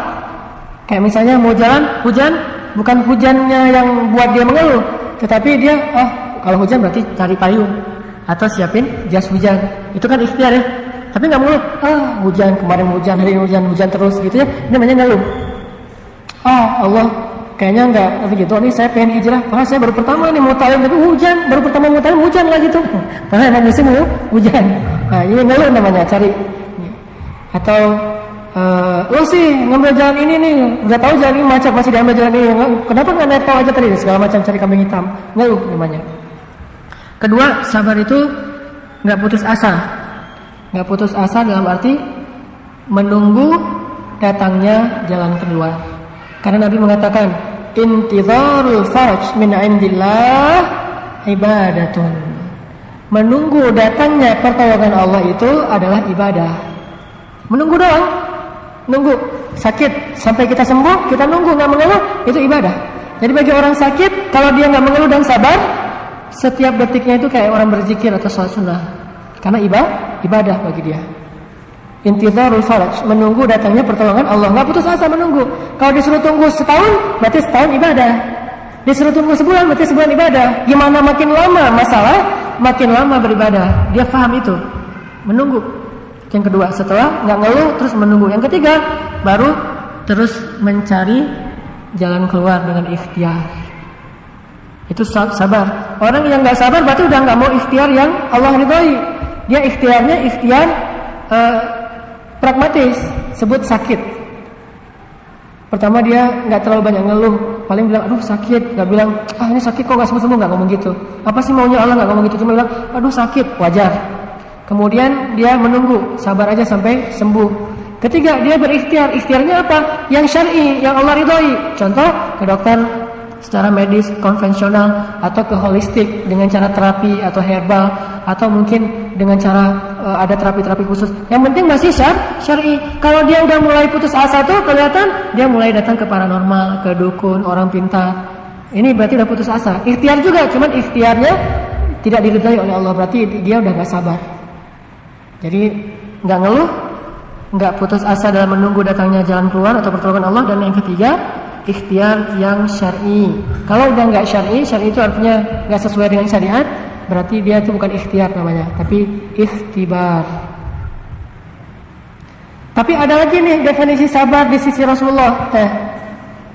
kayak misalnya mau jalan, hujan, bukan hujannya yang buat dia mengeluh, tetapi dia, kalau hujan berarti cari payung atau siapin jas hujan. Itu kan ikhtiar ya. Tapi nggak mengeluh, hujan kemarin hujan, hari ini hujan terus gitu ya. Ini namanya ngeluh. Allah, kayaknya nggak begitu. Nih saya pengen hijrah, karena saya baru pertama nih mau talim tapi hujan, baru pertama mau talim hujan lagi tuh. Karena emang musim hujan. Nah ini ngeluh namanya, cari. Atau lo sih ngambil jalan ini nih, udah tahu jalan ini macet masih diambil jalan ini. Kenapa nggak naik tol aja tadi? Segala macam cari kambing hitam. Ngeluh namanya. Kedua, sabar itu nggak putus asa. Nggak putus asa dalam arti menunggu datangnya jalan keluar. Karena Nabi mengatakan, intizarul faraj min indillah ibadatun. Menunggu datangnya pertolongan Allah itu adalah ibadah. Menunggu doang, nunggu sakit sampai kita sembuh, kita nunggu nggak mengeluh, itu ibadah. Jadi bagi orang sakit, kalau dia nggak mengeluh dan sabar, setiap detiknya itu kayak orang berzikir atau sholat sunnah. Karena ibadah bagi dia. Intizarul faraj, menunggu datangnya pertolongan Allah. Nggak putus asa menunggu. Kalau disuruh tunggu setahun, berarti setahun ibadah. Disuruh tunggu sebulan, berarti sebulan ibadah. Gimana makin lama masalah, makin lama beribadah. Dia paham itu. Menunggu. Yang kedua, setelah nggak ngeluh terus menunggu. Yang ketiga, baru terus mencari jalan keluar dengan ikhtiar. Itu sabar. Orang yang nggak sabar berarti udah nggak mau ikhtiar yang Allah ridhoi. Dia ikhtiarnya ikhtiar pragmatis, sebut sakit. Pertama dia nggak terlalu banyak ngeluh, paling bilang aduh sakit, nggak bilang ini sakit kok nggak sembuh-sembuh, nggak ngomong gitu. Apa sih maunya Allah, nggak ngomong gitu, cuma bilang aduh sakit, wajar. Kemudian dia menunggu, sabar aja sampai sembuh. Ketiga, dia berikhtiar. Ikhtiarnya apa? Yang syar'i, yang Allah ridhoi. Contoh, ke dokter secara medis konvensional atau ke holistik dengan cara terapi atau herbal, atau mungkin dengan cara ada terapi-terapi khusus. Yang penting masih syar'i. Kalau dia udah mulai putus asa tuh kelihatan dia mulai datang ke paranormal, ke dukun, orang pintar. Ini berarti udah putus asa. Ikhtiar juga, cuman ikhtiarnya tidak diridhai oleh Allah, berarti dia udah nggak sabar. Jadi nggak ngeluh, nggak putus asa dalam menunggu datangnya jalan keluar atau pertolongan Allah. Dan yang ketiga, ikhtiar yang syar'i. Kalau udah nggak syar'i, syar'i itu artinya nggak sesuai dengan syariat, berarti dia itu bukan ikhtiar namanya, tapi ikhtibar. Tapi ada lagi nih definisi sabar di sisi Rasulullah.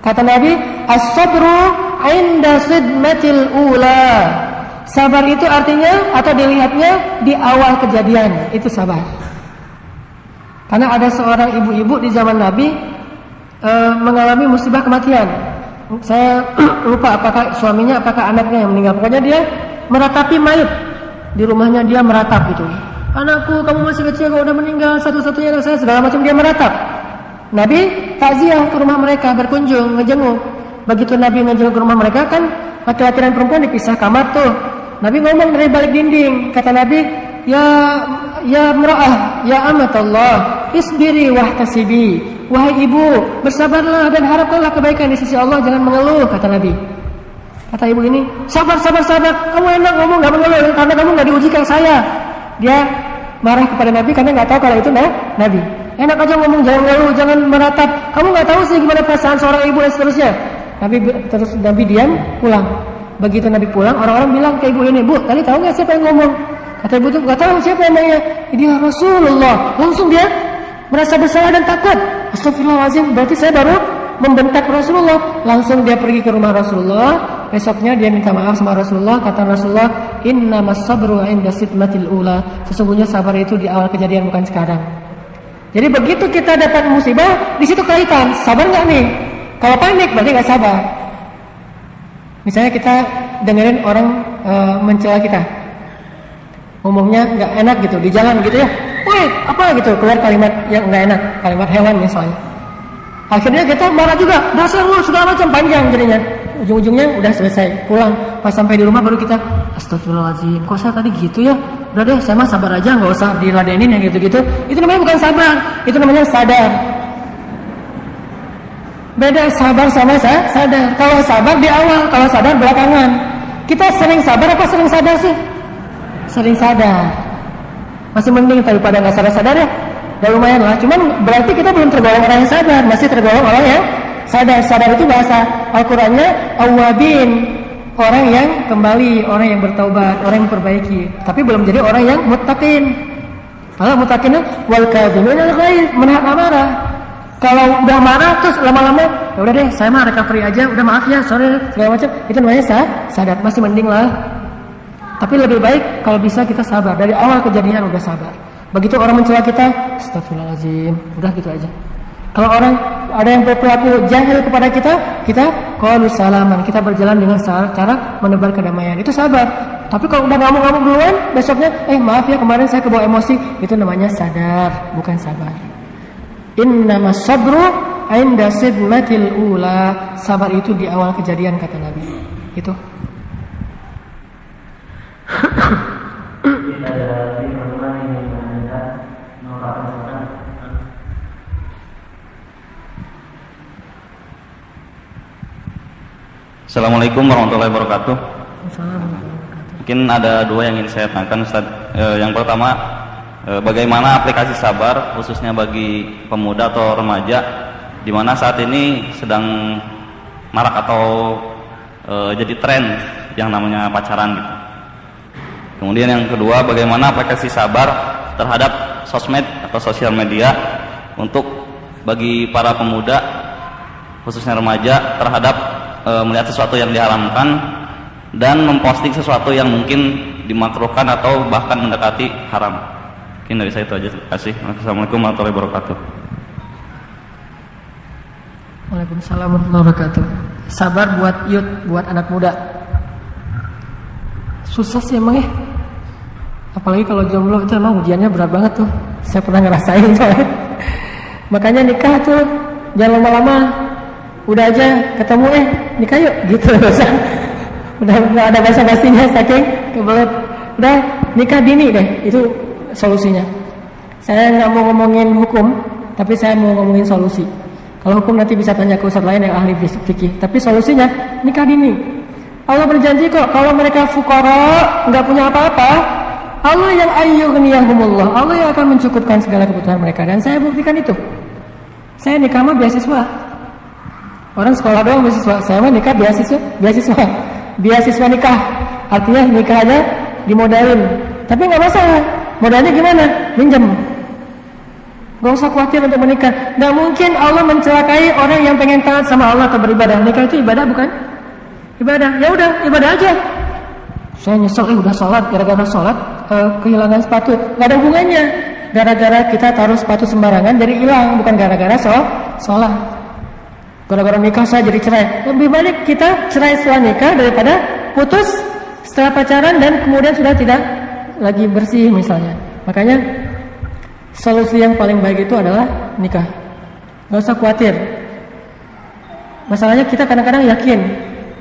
Kata Nabi, as-sabru 'inda sidmatil ula. Sabar itu artinya atau dilihatnya di awal kejadian, itu sabar. Karena ada seorang ibu-ibu di zaman Nabi mengalami musibah kematian. Saya lupa apakah suaminya, apakah anaknya yang meninggal. Pokoknya dia meratapi mayat di rumahnya, dia meratap gitu. Anakku, kamu masih kecil, kau udah meninggal, satu-satunya anak saya, segala macam dia meratap. Nabi takziah ke rumah mereka, berkunjung, ngejenguk. Begitu Nabi ngejenguk ke rumah mereka, kan laki-laki dan perempuan dipisah kamar tuh. Nabi ngomong dari balik dinding, kata Nabi, ya mra'ah, ya amatallah, isbiri wahtasibi. Wahai ibu, bersabarlah dan harapkanlah kebaikan di sisi Allah, jangan mengeluh, kata Nabi. Kata ibu ini, sabar. Kamu enak ngomong nggak mengeluh karena kamu nggak diuji kayak saya. Dia marah kepada Nabi karena nggak tahu kalau itu Nabi. Enak aja ngomong, jangan ngeluh, jangan meratap. Kamu nggak tahu sih gimana perasaan seorang ibu dan seterusnya. Nabi diam, pulang. Begitu Nabi pulang, orang-orang bilang ke ibu ini, Bu, tadi tahu nggak siapa yang ngomong? Kata ibu itu, nggak tahu siapa yang nanya. Dia Rasulullah. Langsung dia merasa bersalah dan takut. Astagfirullahaladzim, berarti saya baru membentak Rasulullah. Langsung dia pergi ke rumah Rasulullah. Besoknya dia minta maaf sama Rasulullah. Kata Rasulullah, innamas sabru 'inda sidmatil ula. Sesungguhnya sabar itu di awal kejadian, bukan sekarang. Jadi begitu kita dapat musibah, di situ kaitan sabar nggak nih? Kalau panik berarti nggak sabar. Misalnya kita dengerin orang mencela kita, ngomongnya nggak enak gitu di jalan gitu ya, woi apa gitu, keluar kalimat yang nggak enak, kalimat hewan misalnya. Akhirnya kita marah juga, dasar lu segala macam, panjang jadinya. Ujung-ujungnya udah selesai, pulang. Pas sampai di rumah baru kita, astagfirullahaladzim, kok saya tadi gitu ya? udah deh saya mah sabar aja, nggak usah diladenin yang gitu-gitu. Itu namanya bukan sabar, itu namanya sadar. Beda sabar sama sadar. Kalau sabar di awal, kalau sadar belakangan. Kita sering sabar apa sering sadar sih? Sering sadar. Masih mending daripada nggak sadar-sadar ya. Udah lumayan lah. Cuman berarti kita belum tergolong orang yang sadar, masih tergolong orang yang sadar. Sadar itu bahasa Al-Qur'annya awabin, orang yang kembali, orang yang bertaubat, orang yang memperbaiki. Tapi belum jadi orang yang muttaqin. Kalau muttaqinnya wal kadhimina al-ghaidh, menahan amarah. Kalau udah marah terus lama-lama, ya udah deh, saya mah recovery aja, udah maaf ya, sorry segala macam. Itu namanya sadar, masih mending lah. Tapi lebih baik kalau bisa kita sabar dari awal kejadian udah sabar. Begitu orang mencela kita, astagfirullahaladzim, udah gitu aja. Kalau orang ada yang berperilaku jahil kepada kita qalu salaman, kita berjalan dengan cara menebar kedamaian. Itu sabar. Tapi kalau udah ngamuk-ngamuk duluan, besoknya maaf ya kemarin saya kebawa emosi, itu namanya sadar, bukan sabar. Innamas sabru 'inda sidmatil ula. Sabar itu di awal kejadian kata Nabi. Itu. Assalamualaikum warahmatullahi wabarakatuh. Mungkin ada dua yang ingin saya tanyakan, Ustaz. Yang pertama, bagaimana aplikasi sabar khususnya bagi pemuda atau remaja di mana saat ini sedang marak atau jadi tren yang namanya pacaran gitu. Kemudian yang kedua, bagaimana aplikasi sabar terhadap sosmed atau sosial media untuk bagi para pemuda khususnya remaja terhadap melihat sesuatu yang diharamkan dan memposting sesuatu yang mungkin dimakruhkan atau bahkan mendekati haram. Mungkin dari saya itu aja. Terima kasih. Assalamualaikum warahmatullahi wabarakatuh. Waalaikumsalam warahmatullahi wabarakatuh. Sabar buat anak muda. Susah sih emang ya. Apalagi kalau jomblo itu emang ujiannya berat banget tuh. Saya pernah ngerasain soalnya. Makanya nikah tuh jangan lama-lama. Udah aja ketemu nikah yuk gitu. Udah ada basa-basinya saking kebelet. Udah nikah dini deh. Itu solusinya. Saya nggak mau ngomongin hukum, tapi saya mau ngomongin solusi. Kalau hukum nanti bisa tanya ke ustaz lain yang ahli fikih. Tapi solusinya nikah dini. Allah berjanji kok kalau mereka fuqara nggak punya apa-apa, Allah yang ayyughniyahumullah, Allah yang akan mencukupkan segala kebutuhan mereka. Dan saya buktikan itu. Saya nikah mah beasiswa. Orang sekolah doang beasiswa. Saya mah nikah beasiswa nikah. Artinya nikahnya dimodalin. Tapi nggak masalah. Modalnya gimana? Minjem. Gak usah khawatir untuk menikah. Gak mungkin Allah mencelakai orang yang pengen taat sama Allah atau beribadah. Nikah itu ibadah bukan? Ibadah. Ya udah, ibadah aja. Saya nyesel, udah sholat. Gara-gara sholat kehilangan sepatu. Gak ada hubungannya. Gara-gara kita taruh sepatu sembarangan jadi hilang. Bukan gara-gara sholat. Gara-gara nikah saya jadi cerai. Lebih baik kita cerai setelah nikah daripada putus setelah pacaran dan kemudian sudah tidak lagi bersih misalnya. Makanya solusi yang paling baik itu adalah nikah. Gak usah khawatir. Masalahnya kita kadang-kadang yakin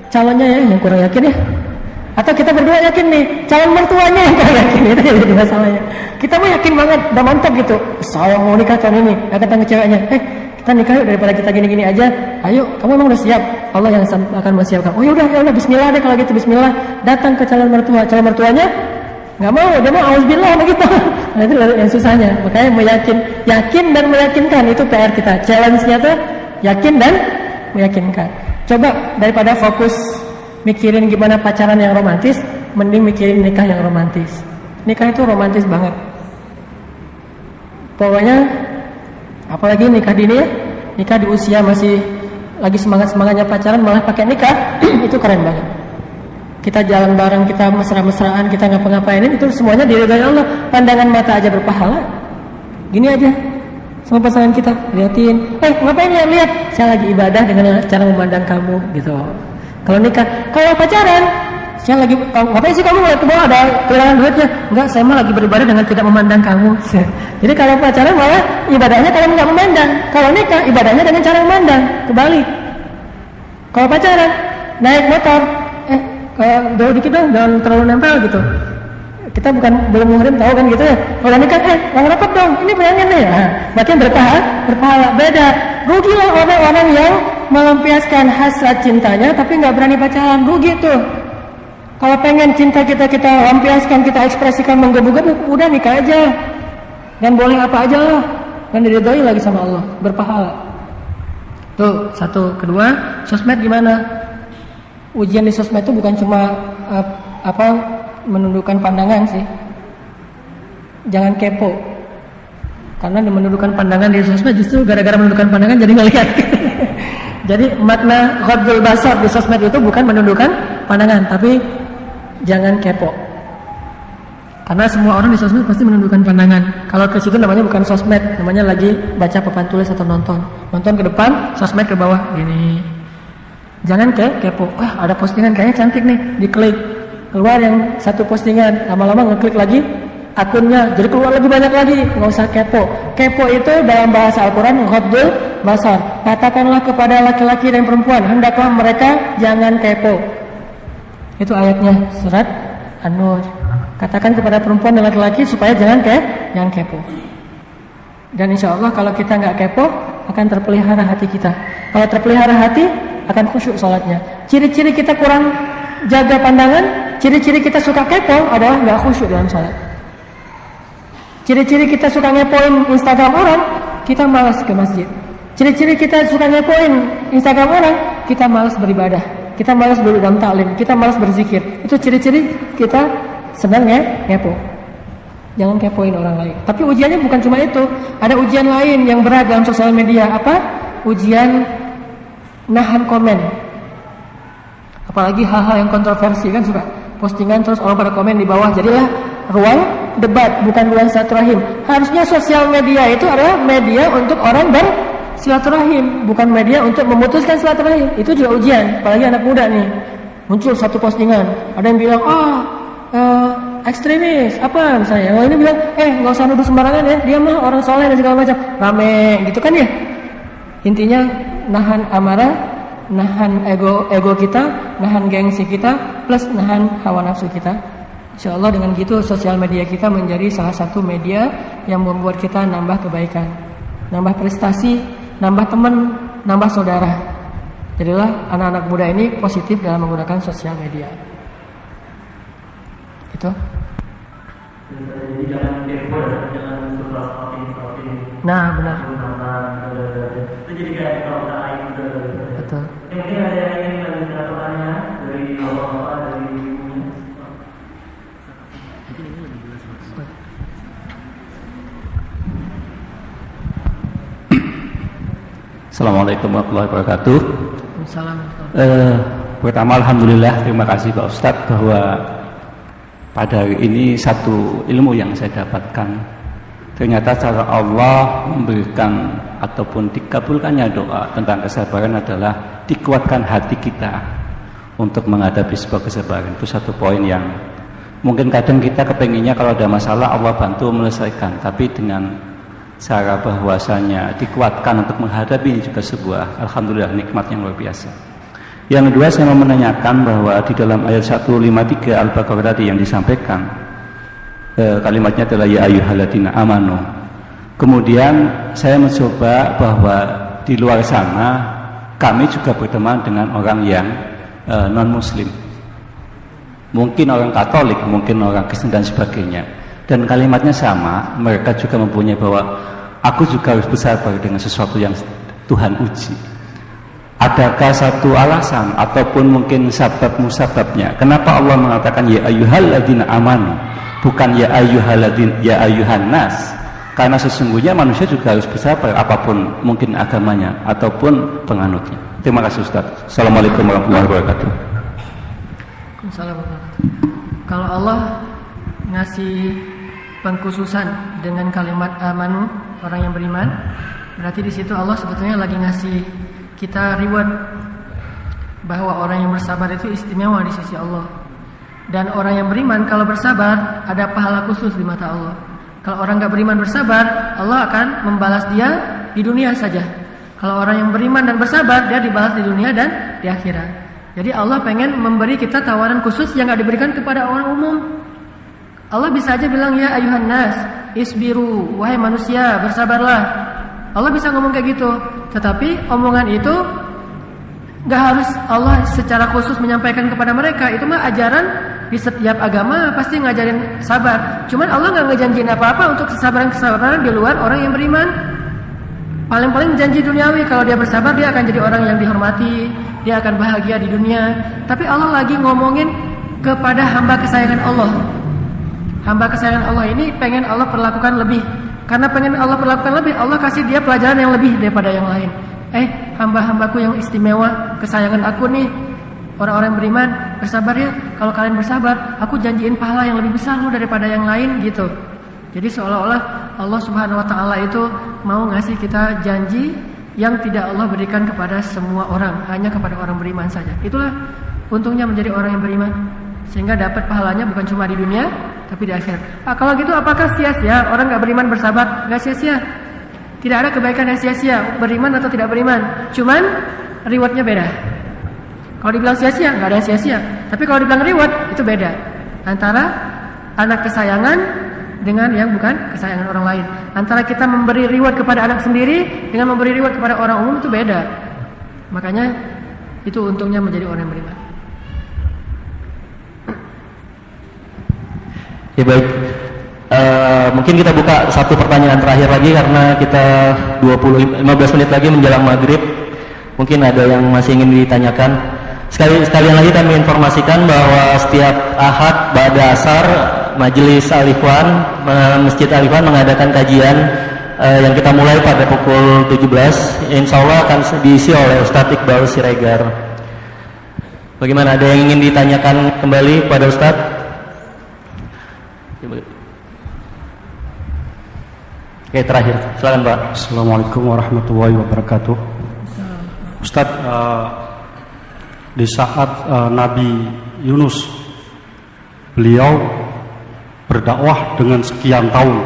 calonnya ya yang kurang yakin ya. Atau kita berdua yakin nih calon mertuanya yang kurang yakin. Itu jadi masalahnya. Kita mah yakin banget, udah mantap gitu. Saya mau nikah tahun ini. Gak ketemu ceweknya. Kita nikah yuk daripada kita gini-gini aja. Ayo, kamu emang udah siap? Allah yang akan menyiapkan. Oh ya udah, bismillah deh kalau gitu, bismillah. Datang ke calon mertua. Calon mertuanya nggak mau, dia mau auzubillah begitu. Nah itu yang susahnya. Makanya yakin dan meyakinkan itu PR kita. Challenge-nya tuh yakin dan meyakinkan. Coba daripada fokus mikirin gimana pacaran yang romantis, mending mikirin nikah yang romantis. Nikah itu romantis banget. Pokoknya apalagi nikah dini ya, nikah di usia masih lagi semangat-semangatnya pacaran malah pakai nikah, itu keren banget. Kita jalan bareng, kita mesra-mesraan, kita ngapa-ngapainin, itu semuanya diridhai Allah. Pandangan mata aja berpahala. Gini aja sama pasangan kita, liatin, ngapain ya, lihat saya lagi ibadah dengan cara memandang kamu gitu. Kalau nikah, kalau pacaran, saya lagi, ngapain sih kamu lihat ke bawah ada kehilangan duitnya? Enggak, saya mah lagi beribadah dengan tidak memandang kamu. Jadi kalau pacaran malah ibadahnya kalau nggak memandang. Kalau nikah ibadahnya dengan cara memandang, kebalik. Kalau pacaran naik motor, jauh dikit dong, jangan terlalu nempel gitu. Kita belum muhrim tahu kan gitu ya. Kalau nikah yang rapat dong, ini bayangin nih. Makin berpahala. Beda. Rugilah orang-orang yang melampiaskan hasrat cintanya tapi nggak berani pacaran. Rugi tuh. Kalau pengen cinta kita lampiaskan, kita ekspresikan menggebu-gebu, udah nikah aja. Dan boleh apa aja lah. Dan diridhoi lagi sama Allah, berpahala. Tuh, satu. Kedua, sosmed gimana? Ujian di sosmed itu bukan cuma menundukkan pandangan sih. Jangan kepo. Karena menundukkan pandangan di sosmed justru gara-gara menundukkan pandangan jadi ngelihat. Jadi makna ghadul basar di sosmed itu bukan menundukkan pandangan, tapi jangan kepo. Karena semua orang di sosmed pasti menundukkan pandangan. Kalau ke situ namanya bukan sosmed, namanya lagi baca papan tulis atau nonton. Nonton ke depan, sosmed ke bawah, gini. Jangan kepo. Wah, ada postingan kayaknya cantik nih, diklik. Keluar yang satu postingan, lama-lama ngeklik lagi akunnya, jadi keluar lebih banyak lagi. Nggak usah kepo. Kepo itu dalam bahasa Al-Quran ghadul basar. Katakanlah kepada laki-laki dan perempuan, hendaklah mereka jangan kepo. Itu ayatnya surat An-Nur. Katakan kepada perempuan dan laki-laki supaya jangan kepo. Dan insya Allah kalau kita nggak kepo akan terpelihara hati kita. Kalau terpelihara hati akan khusyuk sholatnya. Ciri-ciri kita kurang jaga pandangan, ciri-ciri kita suka kepo adalah nggak khusyuk dalam sholat. Ciri-ciri kita suka ngepoin Instagram orang, kita malas ke masjid. Ciri-ciri kita suka ngepoin Instagram orang, kita malas beribadah. Kita malas duduk dalam taklim, kita malas berzikir. Itu ciri-ciri kita senang ngepo. Jangan kepoin orang lain. Tapi ujiannya bukan cuma itu. Ada ujian lain yang berat dalam sosial media. Apa? Ujian nahan komen. Apalagi hal-hal yang kontroversi kan suka postingan terus orang pada komen di bawah. Jadilah ruang debat, bukan ruang silaturahim. Harusnya sosial media itu adalah media untuk orang bersilaturahim, bukan media untuk memutuskan silaturahim. Itu juga ujian, apalagi anak muda nih. Muncul satu postingan, ada yang bilang, ekstremis, apa misalnya. Yang ini bilang, nggak usah nuduh sembarangan ya, dia mah orang soleh dan segala macam. Rame, gitu kan ya. Intinya nahan amarah, nahan ego kita, nahan gengsi kita, plus nahan hawa nafsu kita. Insya Allah dengan gitu sosial media kita menjadi salah satu media yang membuat kita nambah kebaikan, nambah prestasi, nambah teman, nambah saudara. Jadilah anak-anak muda ini positif dalam menggunakan sosial media. Itu. Nah, benar. Betul. Assalamualaikum warahmatullahi wabarakatuh. Pertama alhamdulillah, terima kasih Pak Ustadz bahwa pada hari ini satu ilmu yang saya dapatkan. Ternyata cara Allah memberikan ataupun dikabulkannya doa tentang kesabaran adalah dikuatkan hati kita untuk menghadapi sebuah kesabaran. Itu satu poin yang mungkin kadang kita kepenginnya kalau ada masalah Allah bantu menyelesaikan, tapi dengan cara bahwasanya dikuatkan untuk menghadapi juga sebuah alhamdulillah nikmat yang luar biasa. Yang kedua, saya mau menanyakan bahwa di dalam ayat 153 Al-Baqarah tadi yang disampaikan kalimatnya adalah ya ayyuhalladzina amanu. Kemudian saya mencoba bahwa di luar sana kami juga berteman dengan orang yang non muslim, mungkin orang Katolik, mungkin orang Kristen dan sebagainya. Dan kalimatnya sama, mereka juga mempunyai bahwa aku juga harus bersabar dengan sesuatu yang Tuhan uji. Adakah satu alasan ataupun mungkin sabab-musababnya kenapa Allah mengatakan ya ayyuhalladzina amanu, bukan ya ayyuhan nas? Karena sesungguhnya manusia juga harus bersabar apapun mungkin agamanya ataupun penganutnya. Terima kasih Ustaz. Assalamualaikum warahmatullahi wabarakatuh. Kalau Allah ngasih pengkhususan dengan kalimat amanu, orang yang beriman, berarti di situ Allah sebetulnya lagi ngasih kita reward bahwa orang yang bersabar itu istimewa di sisi Allah. Dan orang yang beriman kalau bersabar ada pahala khusus di mata Allah. Kalau orang nggak beriman bersabar, Allah akan membalas dia di dunia saja. Kalau orang yang beriman dan bersabar, dia dibalas di dunia dan di akhirat. Jadi Allah pengen memberi kita tawaran khusus yang nggak diberikan kepada orang umum. Allah bisa aja bilang ya ayuhan nas isbiru, wahai manusia bersabarlah. Allah bisa ngomong kayak gitu. Tetapi omongan itu gak harus Allah secara khusus menyampaikan kepada mereka. Itu mah ajaran di setiap agama pasti ngajarin sabar. Cuman Allah gak ngejanjiin apa-apa untuk kesabaran-kesabaran di luar orang yang beriman. Paling-paling janji duniawi, kalau dia bersabar dia akan jadi orang yang dihormati, dia akan bahagia di dunia. Tapi Allah lagi ngomongin kepada hamba kesayangan Allah. Hamba kesayangan Allah ini pengen Allah perlakukan lebih. Karena pengen Allah perlakukan lebih, Allah kasih dia pelajaran yang lebih daripada yang lain. Hamba-hambaku yang istimewa, kesayangan aku nih, orang-orang beriman, bersabar ya. Kalau kalian bersabar, aku janjiin pahala yang lebih besar loh daripada yang lain gitu. Jadi seolah-olah Allah Subhanahu wa taala itu mau ngasih kita janji yang tidak Allah berikan kepada semua orang, hanya kepada orang beriman saja. Itulah untungnya menjadi orang yang beriman, sehingga dapat pahalanya bukan cuma di dunia tapi di akhirat. Kalau gitu apakah sia-sia orang nggak beriman bersabar? Nggak sia-sia. Tidak ada kebaikan yang sia-sia, beriman atau tidak beriman. Cuman rewardnya beda. Kalau dibilang sia-sia, nggak ada yang sia-sia. Tapi kalau dibilang reward, itu beda. Antara anak kesayangan dengan yang bukan kesayangan orang lain. Antara kita memberi reward kepada anak sendiri dengan memberi reward kepada orang umum itu beda. Makanya itu untungnya menjadi orang yang beriman. Ya baik, mungkin kita buka satu pertanyaan terakhir lagi karena kita 15 menit lagi menjelang maghrib. Mungkin ada yang masih ingin ditanyakan. Sekalian lagi kami informasikan bahwa setiap Ahad ba'da asar Majelis Al-Ikhwan, Masjid Al-Ikhwan mengadakan kajian yang kita mulai pada pukul 17. Insya Allah akan diisi oleh Ustadz Iqbal Siregar. Bagaimana, ada yang ingin ditanyakan kembali pada Ustadz? Oke, terakhir, silakan Pak. Assalamualaikum warahmatullahi wabarakatuh. Ustadz, di saat Nabi Yunus, beliau berdakwah dengan sekian tahun,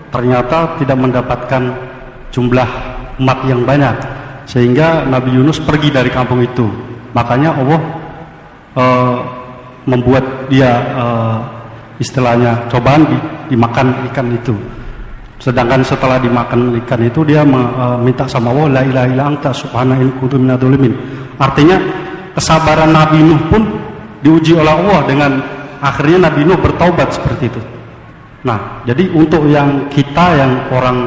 ternyata tidak mendapatkan jumlah umat yang banyak, sehingga Nabi Yunus pergi dari kampung itu. Makanya Allah membuat dia istilahnya cobaan dimakan ikan itu. Sedangkan setelah dimakan ikan itu dia minta sama Allah, la ilaha illa anta subhanaka inni kuntu minadz dzalimin. Artinya kesabaran Nabi Nuh pun diuji oleh Allah dengan akhirnya Nabi Nuh bertaubat seperti itu. Nah, jadi untuk yang kita yang orang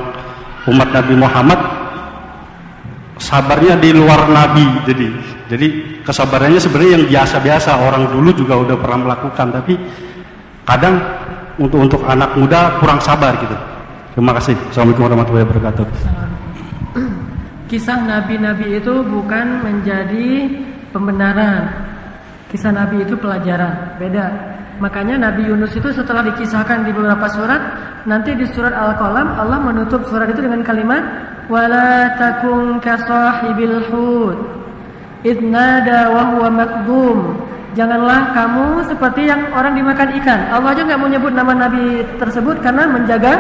umat Nabi Muhammad, sabarnya di luar Nabi. Jadi kesabarannya sebenarnya yang biasa-biasa, orang dulu juga udah pernah melakukan, tapi kadang untuk anak muda kurang sabar gitu. Terima kasih. Assalamualaikum warahmatullahi wabarakatuh. Kisah nabi-nabi itu bukan menjadi pembenaran. Kisah nabi itu pelajaran, beda. Makanya Nabi Yunus itu setelah dikisahkan di beberapa surat, nanti di surat Al-Qalam Allah menutup surat itu dengan kalimat wala takun kasahibil hud idnada wa huwa makdum. Janganlah kamu seperti yang orang dimakan ikan. Allah aja nggak mau nyebut nama nabi tersebut karena menjaga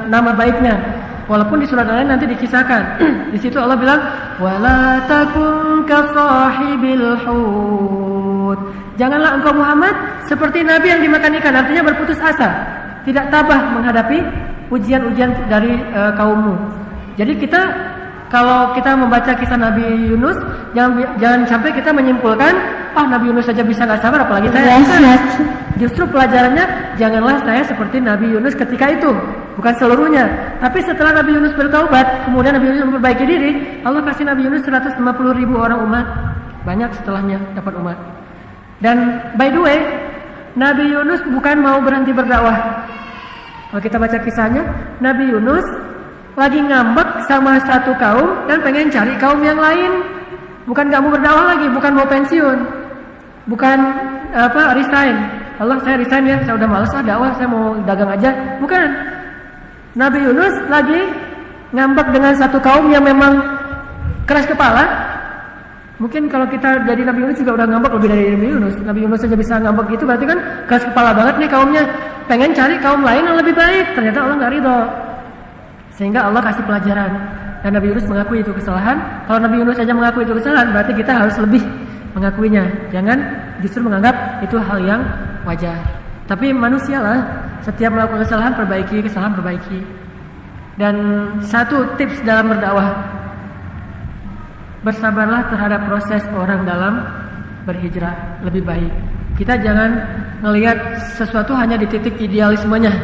nama baiknya. Walaupun di surat lain nanti dikisahkan. Di situ Allah bilang wala takun kasahibil hud. Janganlah engkau Muhammad seperti nabi yang dimakan ikan, artinya berputus asa, tidak tabah menghadapi ujian-ujian dari kaummu. Jadi kalau kita membaca kisah Nabi Yunus, jangan sampai kita menyimpulkan, Nabi Yunus saja bisa nggak sabar, apalagi saya. Justru pelajarannya, janganlah saya seperti Nabi Yunus ketika itu, bukan seluruhnya. Tapi setelah Nabi Yunus bertaubat, kemudian Nabi Yunus memperbaiki diri, Allah kasih Nabi Yunus 150.000 orang umat, banyak setelahnya dapat umat. Dan by the way, Nabi Yunus bukan mau berhenti berdakwah. Kalau kita baca kisahnya, Nabi Yunus lagi ngambek sama satu kaum dan pengen cari kaum yang lain. Bukan gak mau berdakwah lagi, bukan mau pensiun, bukan resign. Allah, saya resign ya, saya udah malas dakwah, saya mau dagang aja. Bukan. Nabi Yunus lagi ngambek dengan satu kaum yang memang keras kepala. Mungkin kalau kita jadi Nabi Yunus juga udah ngambek lebih dari Nabi Yunus. Nabi Yunus saja bisa ngambek gitu, berarti kan keras kepala banget nih kaumnya. Pengen cari kaum lain yang lebih baik. Ternyata Allah gak ridho. Sehingga Allah kasih pelajaran. Dan Nabi Yunus mengakui itu kesalahan. Kalau Nabi Yunus saja mengakui itu kesalahan, berarti kita harus lebih mengakuinya. Jangan justru menganggap itu hal yang wajar. Tapi manusialah, setiap melakukan kesalahan perbaiki. Dan satu tips dalam berdakwah, bersabarlah terhadap proses orang dalam berhijrah, lebih baik. Kita jangan melihat sesuatu hanya di titik idealismenya.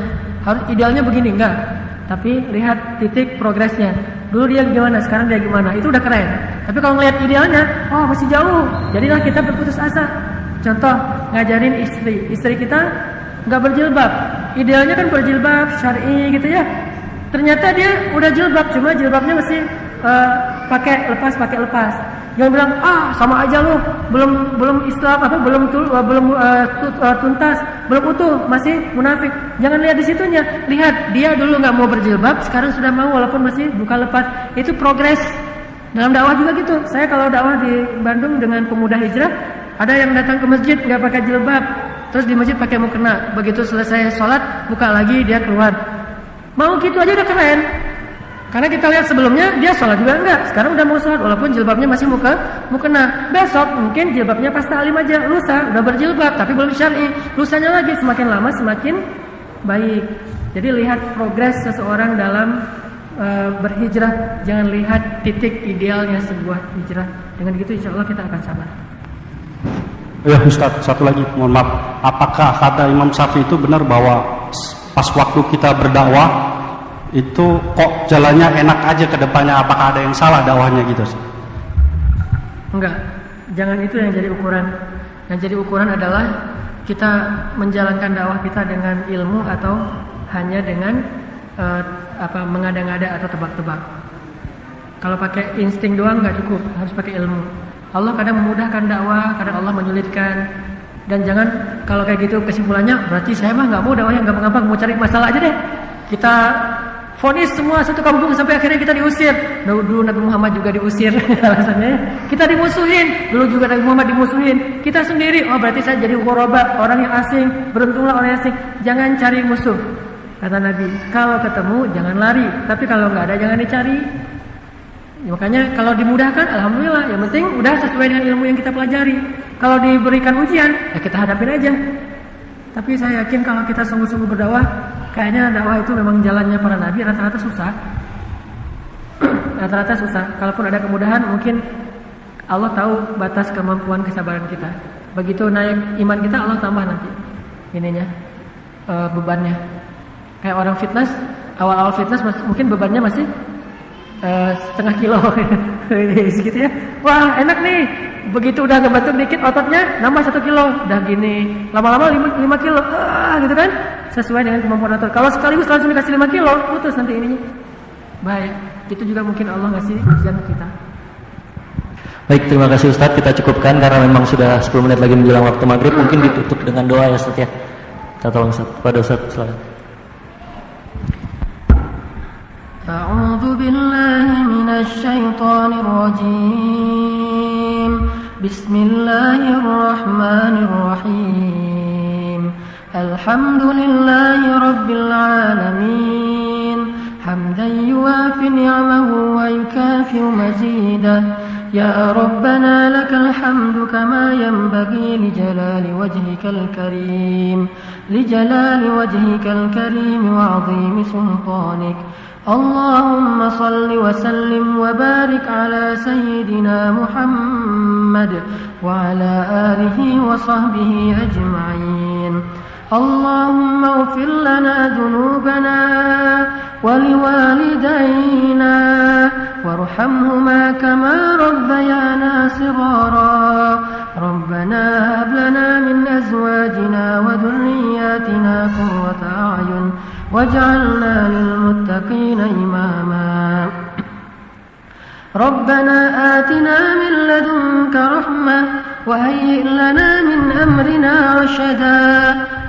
Harus idealnya begini, enggak. Tapi lihat titik progresnya. Dulu dia gimana, sekarang dia gimana. Itu udah keren. Tapi kalau ngelihat idealnya, oh masih jauh. Jadilah kita berputus asa. Contoh, ngajarin istri kita nggak berjilbab. Idealnya kan berjilbab syar'i gitu ya. Ternyata dia udah jilbab, cuma jilbabnya masih pakai lepas. Jangan bilang sama aja lu, belum Islam belum tuntas, belum utuh, masih munafik. Jangan lihat di situnya, lihat dia dulu nggak mau berjilbab, sekarang sudah mau walaupun masih buka lepas. Itu progres. Dalam dakwah juga gitu. Saya kalau dakwah di Bandung dengan pemuda hijrah, ada yang datang ke masjid nggak pakai jilbab, terus di masjid pakai mukena. Begitu selesai sholat, buka lagi, dia keluar. Mau gitu aja udah keren. Karena kita lihat sebelumnya dia sholat juga enggak, sekarang udah mau sholat walaupun jilbabnya masih mukena. Besok mungkin jilbabnya pas ta'lim aja, lusa udah berjilbab tapi belum syar'i. Lusanya lagi, semakin lama semakin baik. Jadi lihat progres seseorang dalam berhijrah, jangan lihat titik idealnya sebuah hijrah. Dengan gitu insya Allah kita akan sabar. Ya Ustaz, satu lagi, mohon maaf. Apakah kata Imam Syafi'i itu benar bahwa pas waktu kita berdakwah itu kok jalannya enak aja ke depannya, apakah ada yang salah dakwahnya gitu? Enggak, jangan itu yang jadi ukuran. Yang jadi ukuran adalah kita menjalankan dakwah kita dengan ilmu atau hanya dengan mengada-ngada atau tebak-tebak. Kalau pakai insting doang nggak cukup, harus pakai ilmu. Allah kadang memudahkan dakwah, kadang Allah menyulitkan. Dan jangan kalau kayak gitu kesimpulannya berarti saya mah nggak mau dakwah yang gampang-gampang, mau cari masalah aja deh. Kita vonis semua satu kampung sampai akhirnya kita diusir. Dulu Nabi Muhammad juga diusir. Alasannya kita dimusuhin. Dulu juga Nabi Muhammad dimusuhin. Kita sendiri, oh berarti saya jadi ghuraba, orang yang asing. Beruntunglah orang yang asing. Jangan cari musuh. Kata Nabi, kalau ketemu jangan lari, tapi kalau nggak ada jangan dicari. Ya, makanya kalau dimudahkan, alhamdulillah. Yang penting udah sesuai dengan ilmu yang kita pelajari. Kalau diberikan ujian, ya kita hadapin aja. Tapi saya yakin kalau kita sungguh-sungguh berdakwah, kayaknya dakwah itu memang jalannya para nabi rata-rata susah. Rata-rata susah. Kalaupun ada kemudahan, mungkin Allah tahu batas kemampuan kesabaran kita. Begitu naik iman kita, Allah tambah nanti ininya bebannya. Kayak orang fitness, awal-awal fitness mungkin bebannya masih setengah kilo segitu ya. Wah enak nih. Begitu udah ngebentuk dikit ototnya, nambah 1 kilo. Udah gini, lama-lama 5 kilo gitu kan. Sesuai dengan kemampuan otot. Kalau sekaligus langsung dikasih 5 kilo, putus nanti ininya. Bahaya. Itu juga mungkin Allah ngasih ujian kita. Baik, terima kasih Ustadz. Kita cukupkan karena memang sudah 10 menit lagi menjelang waktu maghrib. Mungkin ditutup dengan doa ya Ustadz ya. Kita tolong Ustadz. Pada Ustadz, silakan. A'udzu billahi minasy syaithanir rajim. Bismillahirrahmanirrahim. Alhamdulillahi rabbil alamin. Hamdan yuwafi ni'amahu wa yukafi'u mazidah. Ya Rabbana lakal hamdu kama yanbaghi li jalali wajhikal karim. Li jalali wajhikal karim wa 'azimi sultanik. Allahumma salli wa sallim wa barik ala sayyidina Muhammad wa ala alihi wa sahbihi ajma'in. Allahumma ighfir lana dhunubana wa liwalidayna warhamhuma kama rabbayana shighara. Rabbana hab lana min azwajina wa dhurriyyatina qurrata a'yun waj'alna lil muttaqina imama. Rabbana atina min ladunka rahmah wa hayyi' lana min amrina rashada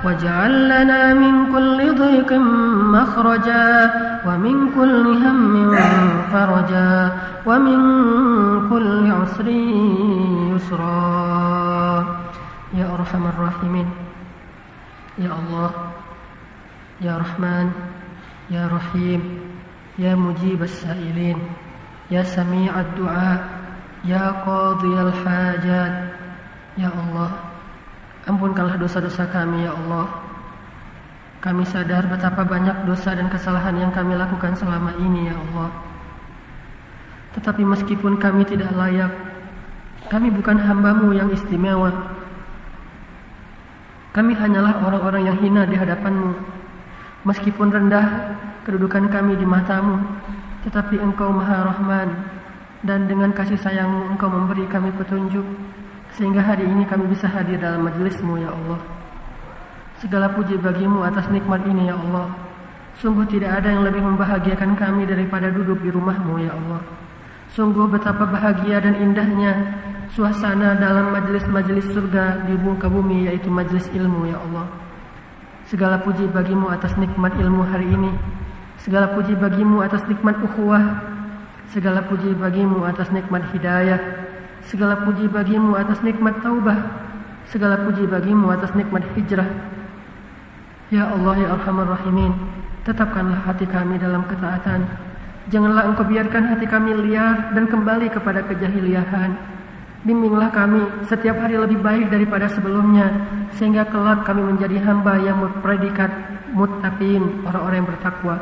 waj'al lana min kulli dhiqin makhraja wa min kulli hammin faraja wa min kulli 'usrin yusra. Ya Arhamar Rahimin, ya Allah, Ya Rahman, Ya Rahim, Ya Mujib as-Sa'ilin, Ya Sami' ad-Du'a, Ya Qadhi al-Hajat. Ya Allah, ampunkanlah dosa-dosa kami ya Allah. Kami sadar betapa banyak dosa dan kesalahan yang kami lakukan selama ini, ya Allah. Tetapi meskipun kami tidak layak, kami bukan hamba-Mu yang istimewa. Kami hanyalah orang-orang yang hina di hadapan-Mu. Meskipun rendah kedudukan kami di mata-Mu, tetapi Engkau Maha Rahman, dan dengan kasih sayang-Mu Engkau memberi kami petunjuk, sehingga hari ini kami bisa hadir dalam majelis-Mu, ya Allah. Segala puji bagi-Mu atas nikmat ini, ya Allah. Sungguh tidak ada yang lebih membahagiakan kami daripada duduk di rumah-Mu, ya Allah. Sungguh betapa bahagia dan indahnya suasana dalam majelis-majelis surga di muka bumi, yaitu majelis ilmu, ya Allah. Segala puji bagi-Mu atas nikmat ilmu hari ini. Segala puji bagi-Mu atas nikmat ukhuwah. Segala puji bagi-Mu atas nikmat hidayah. Segala puji bagi-Mu atas nikmat taubah. Segala puji bagi-Mu atas nikmat hijrah. Ya Allah, ya Arhamar Rahimin, tetapkanlah hati kami dalam ketaatan. Janganlah Engkau biarkan hati kami liar dan kembali kepada kejahiliahan. Bimbinglah kami setiap hari lebih baik daripada sebelumnya, sehingga kelak kami menjadi hamba yang berpredikat muttaqin, orang-orang yang bertakwa.